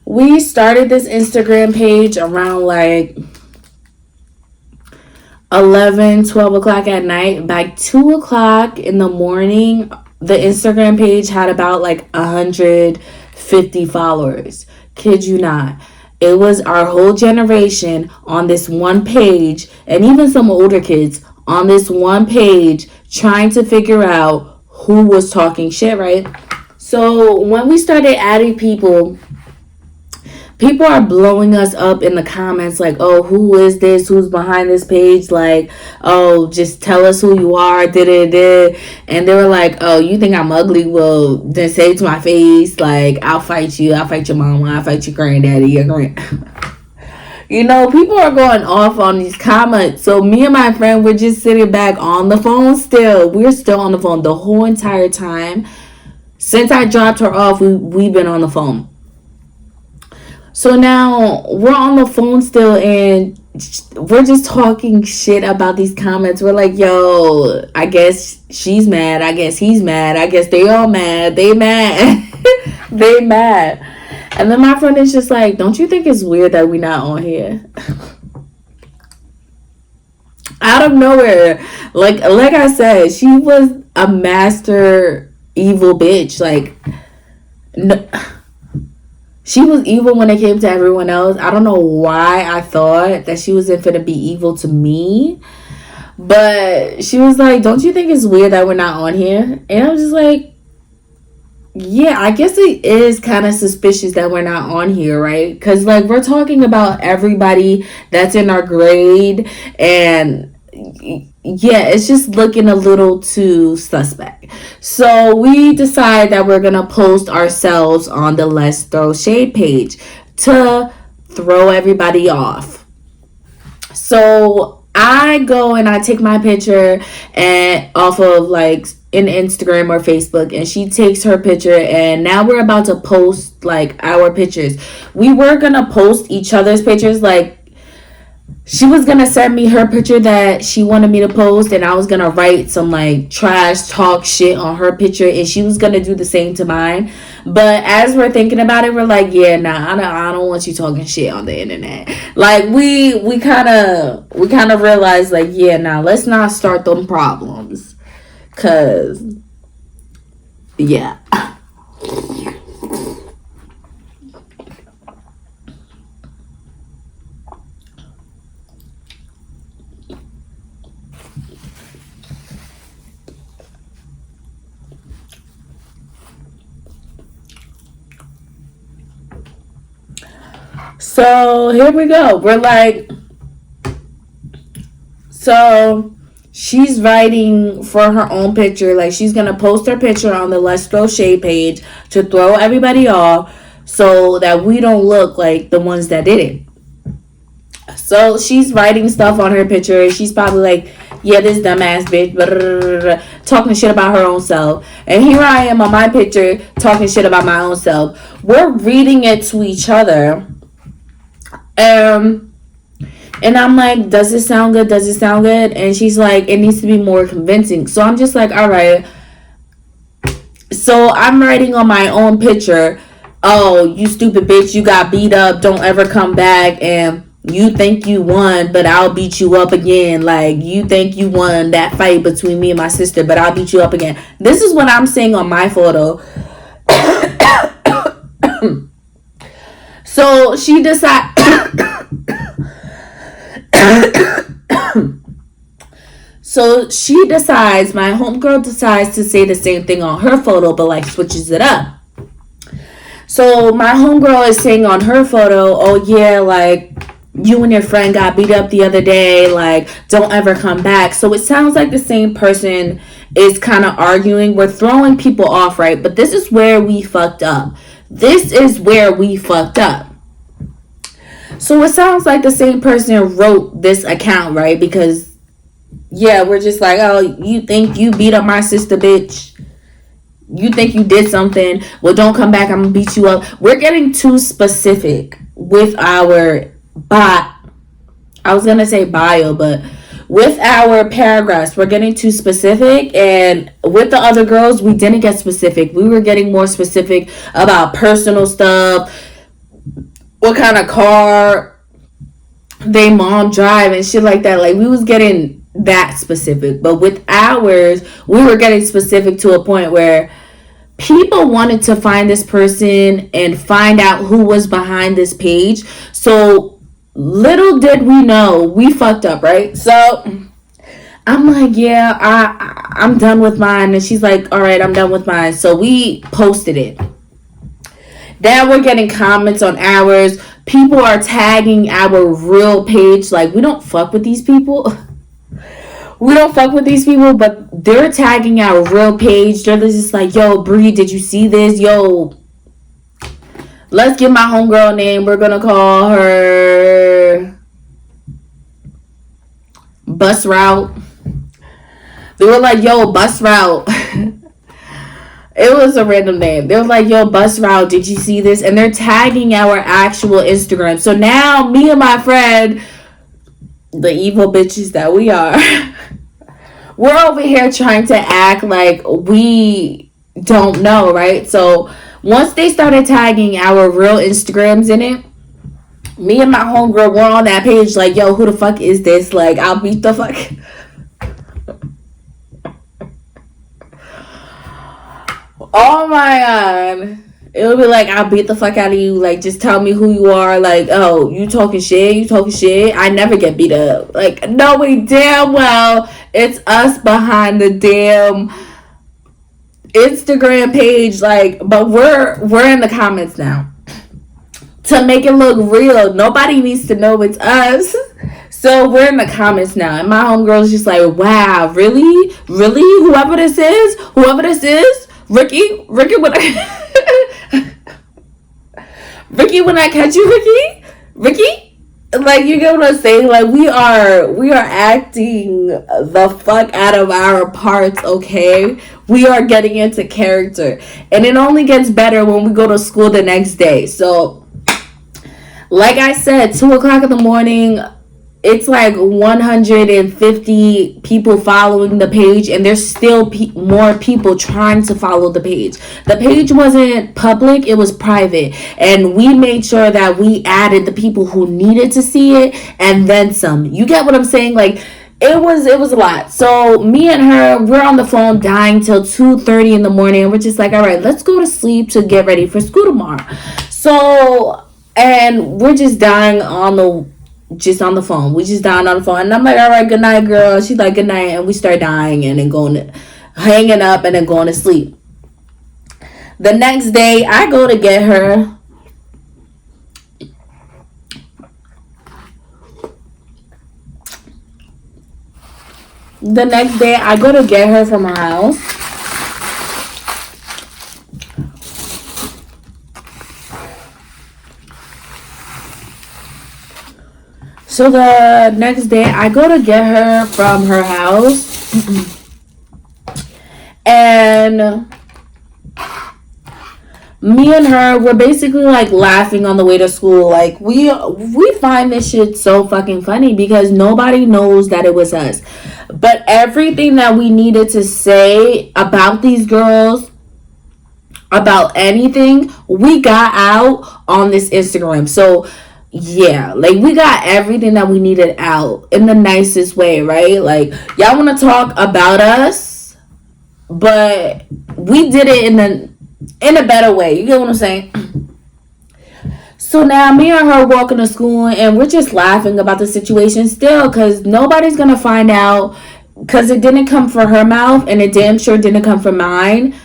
A: We started this Instagram page around like 11-12 o'clock at night. By 2 o'clock in the morning, the Instagram page had about like 150 followers. Kid you not. It was our whole generation on this one page, and even some older kids on this one page trying to figure out who was talking shit, right? So when we started adding people are blowing us up in the comments like, oh, who is this? Who's behind this page? Like, oh, just tell us who you are. And they were like, oh, you think I'm ugly? Well, then say it to my face. Like, I'll fight you. I'll fight your mama. I'll fight your granddaddy. You know, people are going off on these comments. So me and my friend were just sitting back on the phone still. We're still on the phone the whole entire time. Since I dropped her off, we've been on the phone. So now we're on the phone still, and we're just talking shit about these comments. We're like, yo, I guess she's mad. I guess he's mad. I guess they all mad. They mad. They mad. And then my friend is just like, don't you think it's weird that we're not on here? Out of nowhere. Like I said, she was a master evil bitch. Like, no. She was evil when it came to everyone else. I don't know why I thought that she wasn't finna be evil to me. But she was like, don't you think it's weird that we're not on here? And I'm just like, yeah, I guess it is kind of suspicious that we're not on here, right? Because, like, we're talking about everybody that's in our grade. And, yeah, it's just looking a little too suspect. So we decide that we're going to post ourselves on the Let's Throw Shade page to throw everybody off. So I go and I take my picture and off of like in Instagram or Facebook, and she takes her picture, and now we're about to post like our pictures. We were going to post each other's pictures, like she was gonna send me her picture that she wanted me to post, and I was gonna write some like trash talk shit on her picture, and she was gonna do the same to mine. But as we're thinking about it, we're like, yeah, nah, I don't want you talking shit on the internet. Like we kind of realized like, yeah, nah, let's not start them problems, cause yeah. So here we go. We're like, so she's writing for her own picture. Like, she's going to post her picture on the Let's Throw Shade page to throw everybody off so that we don't look like the ones that did it. So she's writing stuff on her picture. She's probably like, yeah, this dumbass bitch, blah, blah, blah, talking shit about her own self. And here I am on my picture talking shit about my own self. We're reading it to each other. And I'm like, does it sound good? Does it sound good? And she's like, it needs to be more convincing. So I'm just like, all right. So I'm writing on my own picture, oh, you stupid bitch, you got beat up, don't ever come back, and you think you won, but I'll beat you up again. Like, you think you won that fight between me and my sister, but I'll beat you up again. This is what I'm saying on my photo. So she So she decides, my homegirl decides to say the same thing on her photo, but like switches it up. So my homegirl is saying on her photo, oh yeah, like you and your friend got beat up the other day, like don't ever come back. So it sounds like the same person is kind of arguing. We're throwing people off, right? But this is where we fucked up. This is where we fucked up. So it sounds like the same person wrote this account, right? Because yeah, we're just like, oh, you think you beat up my sister, bitch? You think you did something? Well, don't come back. I'm gonna beat you up. We're getting too specific with our I was gonna say bio, but with our paragraphs, we're getting too specific. And with the other girls, we didn't get specific. We were getting more specific about personal stuff, what kind of car they mom drive and shit like that. Like we was getting that specific. But with ours, we were getting specific to a point where people wanted to find this person and find out who was behind this page. So little did we know, we fucked up, right? So I'm like, yeah, I'm done with mine. And she's like, all right, I'm done with mine. So we posted it. Then we're getting comments on ours. People are tagging our real page. Like, we don't fuck with these people. We don't fuck with these people, but they're tagging our real page. They're just like, yo, Bree, did you see this? Yo, let's get my homegirl name. We're going to call her Bus Route. They were like, yo, Bus Route. It was a random name. They were like, yo, Bus Route, did you see this? And they're tagging our actual Instagram. So now me and my friend, the evil bitches that we are, we're over here trying to act like we don't know, right? So once they started tagging our real Instagrams in it, me and my homegirl were on that page like, yo, who the fuck is this? Like, I'll beat the fuck. Oh my god. It'll be like, I'll beat the fuck out of you. Like, just tell me who you are. Like, oh, you talking shit? You talking shit? I never get beat up. Like, knowing damn well it's us behind the damn Instagram page. Like, but we're in the comments now to make it look real. Nobody needs to know it's us. So we're in the comments now. And my homegirl's just like, wow, really? Really? Whoever this is? Ricky, when I catch you, Ricky, like, you get what I'm saying? Like, we are acting the fuck out of our parts, okay? We are getting into character, and it only gets better when we go to school the next day. So, like I said, 2:00 in the morning. It's like 150 people following the page, and there's still more people trying to follow the page. The page wasn't public, it was private, and we made sure that we added the people who needed to see it and then some. You get what I'm saying? Like, it was a lot. So me and her, we're on the phone dying till 2:30 in the morning, and we're just like, all right, let's go to sleep to get ready for school tomorrow. So, and we're just dying on the phone. We just dying on the phone. And I'm like, all right, good night, girl. She's like, good night. And we start dying and then hanging up and then going to sleep. The next day, I go to get her. The next day, I go to get her from her house. So the next day, I go to get her from her house, and me and her, we're basically like laughing on the way to school. Like, we find this shit so fucking funny because nobody knows that it was us. But everything that we needed to say about these girls, about anything, we got out on this Instagram. So yeah, like, we got everything that we needed out in the nicest way, right? Like, y'all want to talk about us, but we did it in a better way. You get what I'm saying? So now me and her walking to school, and we're just laughing about the situation still, because nobody's gonna find out because it didn't come from her mouth, and it damn sure didn't come from mine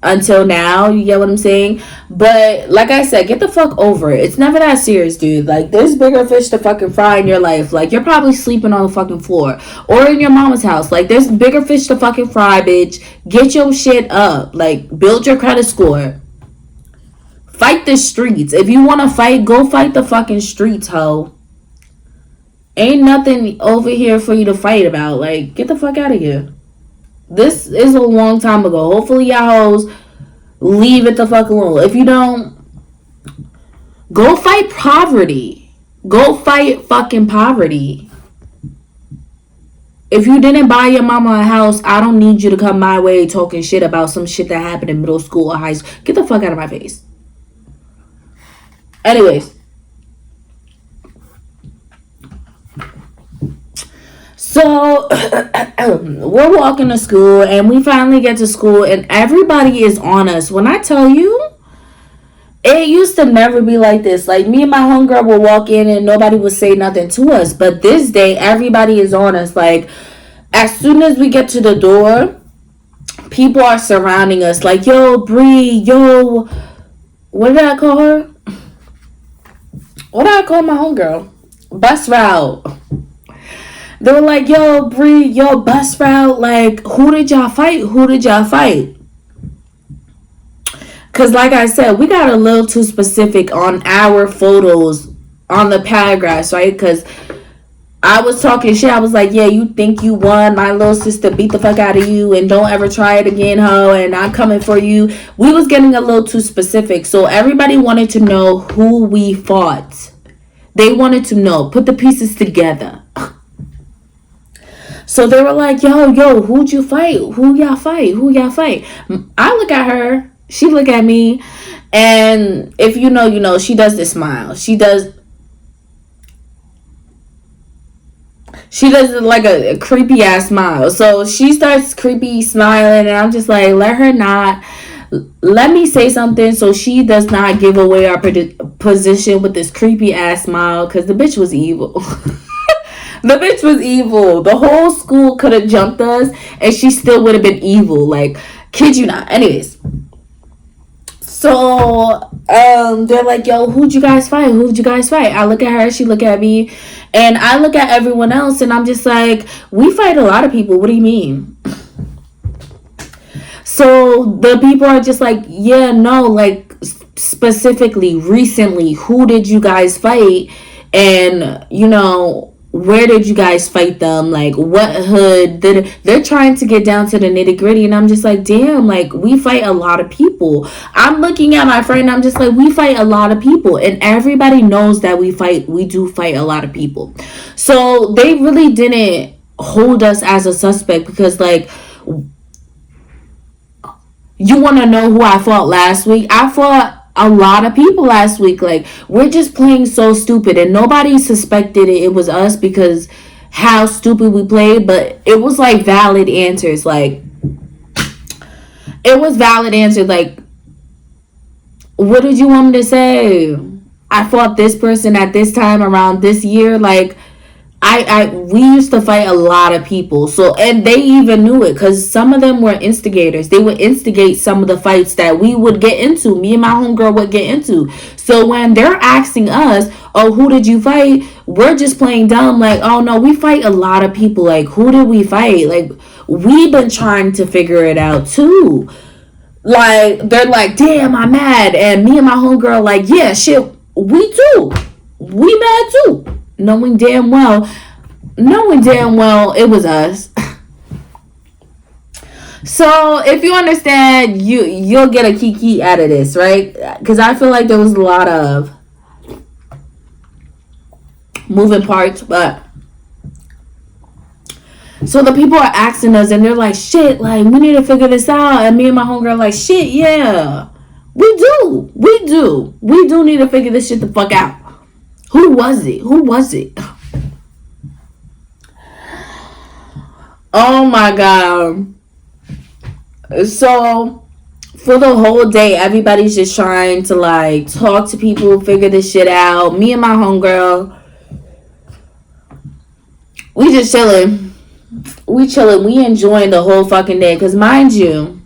A: until now. You get what I'm saying? But like I said, get the fuck over it. It's never that serious, dude. Like, there's bigger fish to fucking fry in your life. Like, you're probably sleeping on the fucking floor or in your mama's house. Like, there's bigger fish to fucking fry, bitch. Get your shit up. Like, build your credit score. Fight the streets. If you want to fight, go fight the fucking streets, ho. Ain't nothing over here for you to fight about. Like, get the fuck out of here. This is a long time ago. Hopefully y'all hoes leave it the fuck alone. If you don't, go fight poverty. Go fight fucking poverty. If you didn't buy your mama a house, I don't need you to come my way talking shit about some shit that happened in middle school or high school. Get the fuck out of my face. Anyways. So, we're walking to school, and we finally get to school, and everybody is on us. When I tell you, it used to never be like this. Like, me and my homegirl would walk in, and nobody would say nothing to us. But this day, everybody is on us. Like, as soon as we get to the door, people are surrounding us. Like, yo, Bree, yo, what did I call her? What did I call my homegirl? Bus route. They were like, yo, Bree, yo, bus route, like, who did y'all fight? Who did y'all fight? Because, like I said, we got a little too specific on our photos on the paragraphs, right? Because I was talking shit. I was like, yeah, you think you won. My little sister beat the fuck out of you, and don't ever try it again, ho, and I'm coming for you. We was getting a little too specific. So everybody wanted to know who we fought. They wanted to know. Put the pieces together. So they were like, yo, who'd you fight? Who y'all fight? Who y'all fight? I look at her. She look at me. And if you know, you know, she does this smile. She does like a creepy ass smile. So she starts creepy smiling. And I'm just like, let her not. Let me say something so she does not give away our position with this creepy ass smile. Because the bitch was evil. The bitch was evil. The whole school could have jumped us, and she still would have been evil. Like, kid you not. Anyways. So, they're like, yo, who'd you guys fight? Who'd you guys fight? I look at her, she look at me, and I look at everyone else, and I'm just like, we fight a lot of people. What do you mean? So, the people are just like, yeah, no, like, specifically, recently, who did you guys fight? And, you know, where did you guys fight them? Like, what hood did they're trying to get down to the nitty gritty? And I'm just like, damn, like, we fight a lot of people. I'm looking at my friend, I'm just like, we fight a lot of people, and everybody knows that we do fight a lot of people. So they really didn't hold us as a suspect, because, like, you want to know who I fought last week? I fought a lot of people last week. Like, we're just playing so stupid, and nobody suspected it was us because how stupid we played. But it was like valid answers. Like, it was valid answers. Like, what did you want me to say? I fought this person at this time around this year. Like, we used to fight a lot of people. So, and they even knew it, because some of them were instigators. They would instigate some of the fights that we would get into. Me and my homegirl would get into. So when they're asking us, oh, who did you fight? We're just playing dumb. Like, oh no, we fight a lot of people. Like, who did we fight? Like, we've been trying to figure it out too. Like, they're like, damn, I'm mad. And me and my homegirl like, yeah, shit, we too. We mad too. Knowing damn well it was us. So if you understand, you'll get a kiki out of this, right? Because I feel like there was a lot of moving parts. But so the people are asking us, and they're like, shit, like, we need to figure this out. And me and my homegirl like, shit, yeah, we do need to figure this shit the fuck out. Who was it? Oh my god. So for the whole day, everybody's just trying to, like, talk to people, figure this shit out. Me and my homegirl, we just chilling. we chilling, we enjoying the whole fucking day. Cause mind you,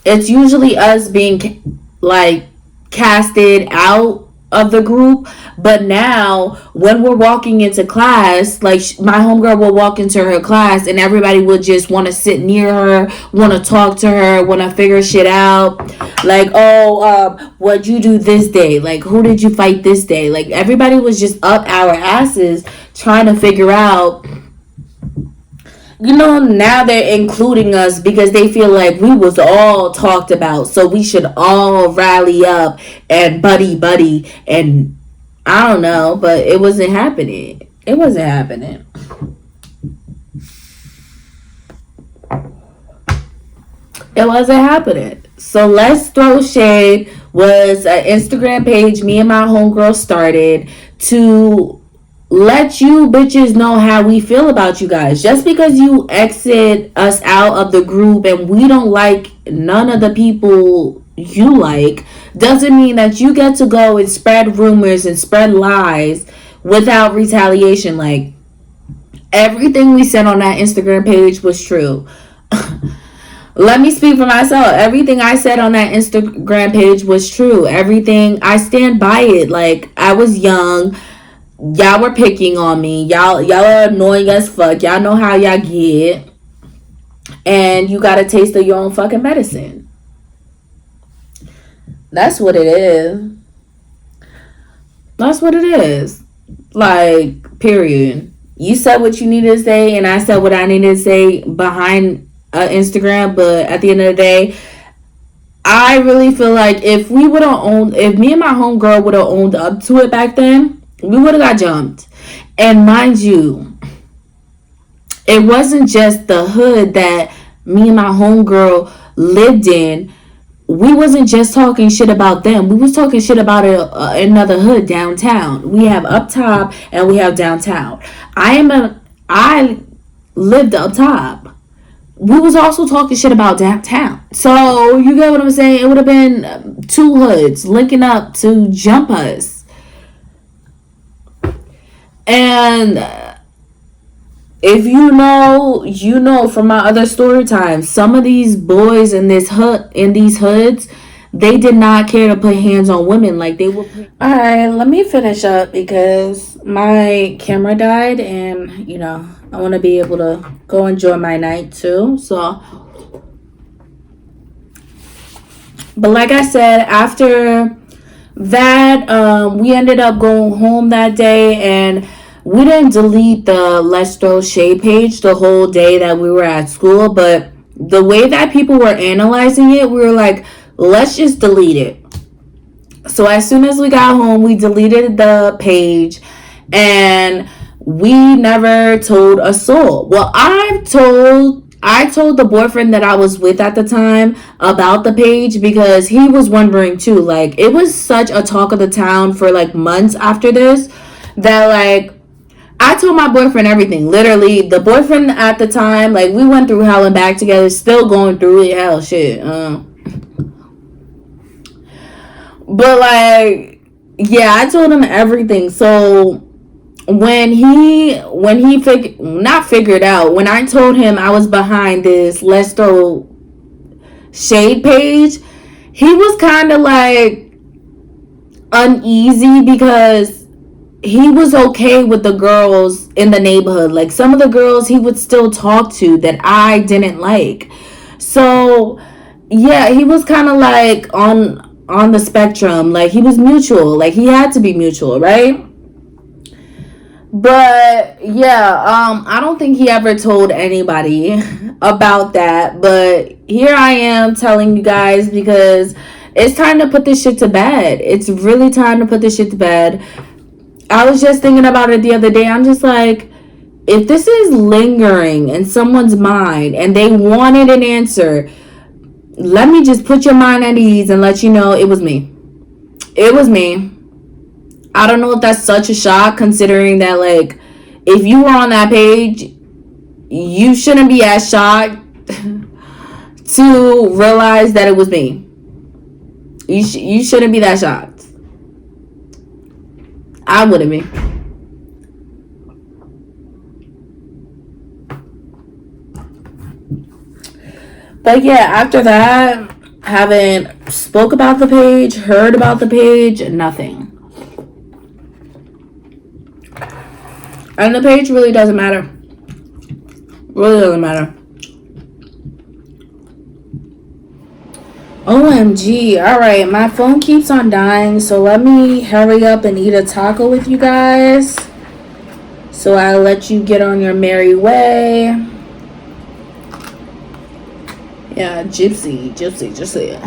A: it's usually us being like casted out of the group, but now when we're walking into class, like my homegirl will walk into her class and everybody would just want to sit near her, want to talk to her, want to figure shit out, like, oh, what'd you do this day, like who did you fight this day, like everybody was just up our asses trying to figure out. You know, now they're including us because they feel like we was all talked about, so we should all rally up and buddy, and I don't know, but it wasn't happening. It wasn't happening. It wasn't happening. So Let's Throw Shade was an Instagram page me and my homegirl started to let you bitches know how we feel about you guys. Just because you exit us out of the group and we don't like none of the people you like doesn't mean that you get to go and spread rumors and spread lies without retaliation. Like, everything we said on that Instagram page was true. Let me speak for myself. Everything I said on that Instagram page was true. Everything, I stand by it. Like, I was young. Y'all were picking on me. Y'all are annoying as fuck. Y'all know how y'all get. And you got a taste of your own fucking medicine. That's what it is. That's what it is. Like, period. You said what you needed to say, and I said what I needed to say behind Instagram. But at the end of the day, I really feel like if me and my homegirl would have owned up to it back then, we would have got jumped. And mind you, it wasn't just the hood that me and my homegirl lived in. We wasn't just talking shit about them. We was talking shit about another hood downtown. We have up top and we have downtown. I lived up top. We was also talking shit about downtown. So you get what I'm saying? It would have been two hoods linking up to jump us. And if you know from my other story times, some of these boys in these hoods, they did not care to put hands on women like they were. All right, let me finish up because my camera died, and I want to be able to go enjoy my night too. So, but like I said, after that, we ended up going home that day, and we didn't delete the Let's Throw Shade page the whole day that we were at school, but the way that people were analyzing it, we were like, let's just delete it. So as soon as we got home, we deleted the page, and we never told a soul. Well, I told the boyfriend that I was with at the time about the page because he was wondering too. Like, it was such a talk of the town for like months after this that like I told my boyfriend everything. Literally, the boyfriend at the time, like, we went through hell and back together, still going through it. Hell, shit. But like, yeah, I told him everything. So when I told him I was behind this Let's Throw Shade page, he was kind of like uneasy because he was okay with the girls in the neighborhood. Like, some of the girls he would still talk to that I didn't like. So yeah, he was kind of like on the spectrum. Like, he was mutual. Like, he had to be mutual, right? But yeah, I don't think he ever told anybody about that. But here I am telling you guys because it's time to put this shit to bed. It's really time to put this shit to bed. I was just thinking about it the other day. I'm just like, if this is lingering in someone's mind and they wanted an answer, let me just put your mind at ease and let you know it was me. It was me. I don't know if that's such a shock, considering that, like, if you were on that page, you shouldn't be as shocked to realize that it was me. You shouldn't be that shocked. I wouldn't be. But yeah, after that, haven't spoke about the page, heard about the page, nothing. And the page really doesn't matter. Really doesn't matter. OMG. Alright, my phone keeps on dying, so let me hurry up and eat a taco with you guys. So I'll let you get on your merry way. Yeah, Gypsy, just say it.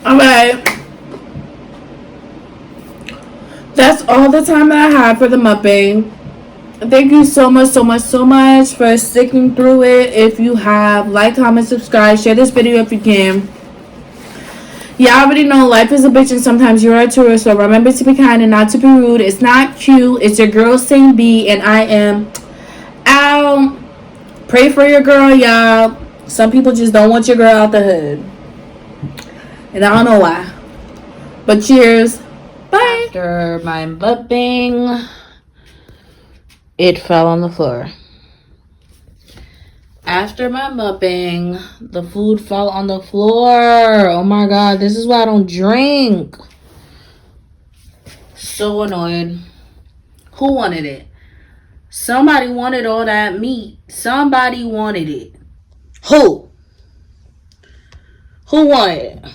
A: Alright. That's all the time that I have for the mukbang. Thank you so much for sticking through it. If you have, like, comment, subscribe, share this video if you can. Y'all already know life is a bitch and sometimes you're a tourist, so remember to be kind and not to be rude. It's not cute. It's your girl Saint B, and I am out. Pray for your girl, y'all. Some people just don't want your girl out the hood, and I don't know why. But cheers. Bye. After my mukbang, it fell on the floor. After my mukbang, the food fell on the floor. Oh my god, this is why I don't drink. So annoyed. Who wanted it? Somebody wanted all that meat. Somebody wanted it. Who? Who wanted it?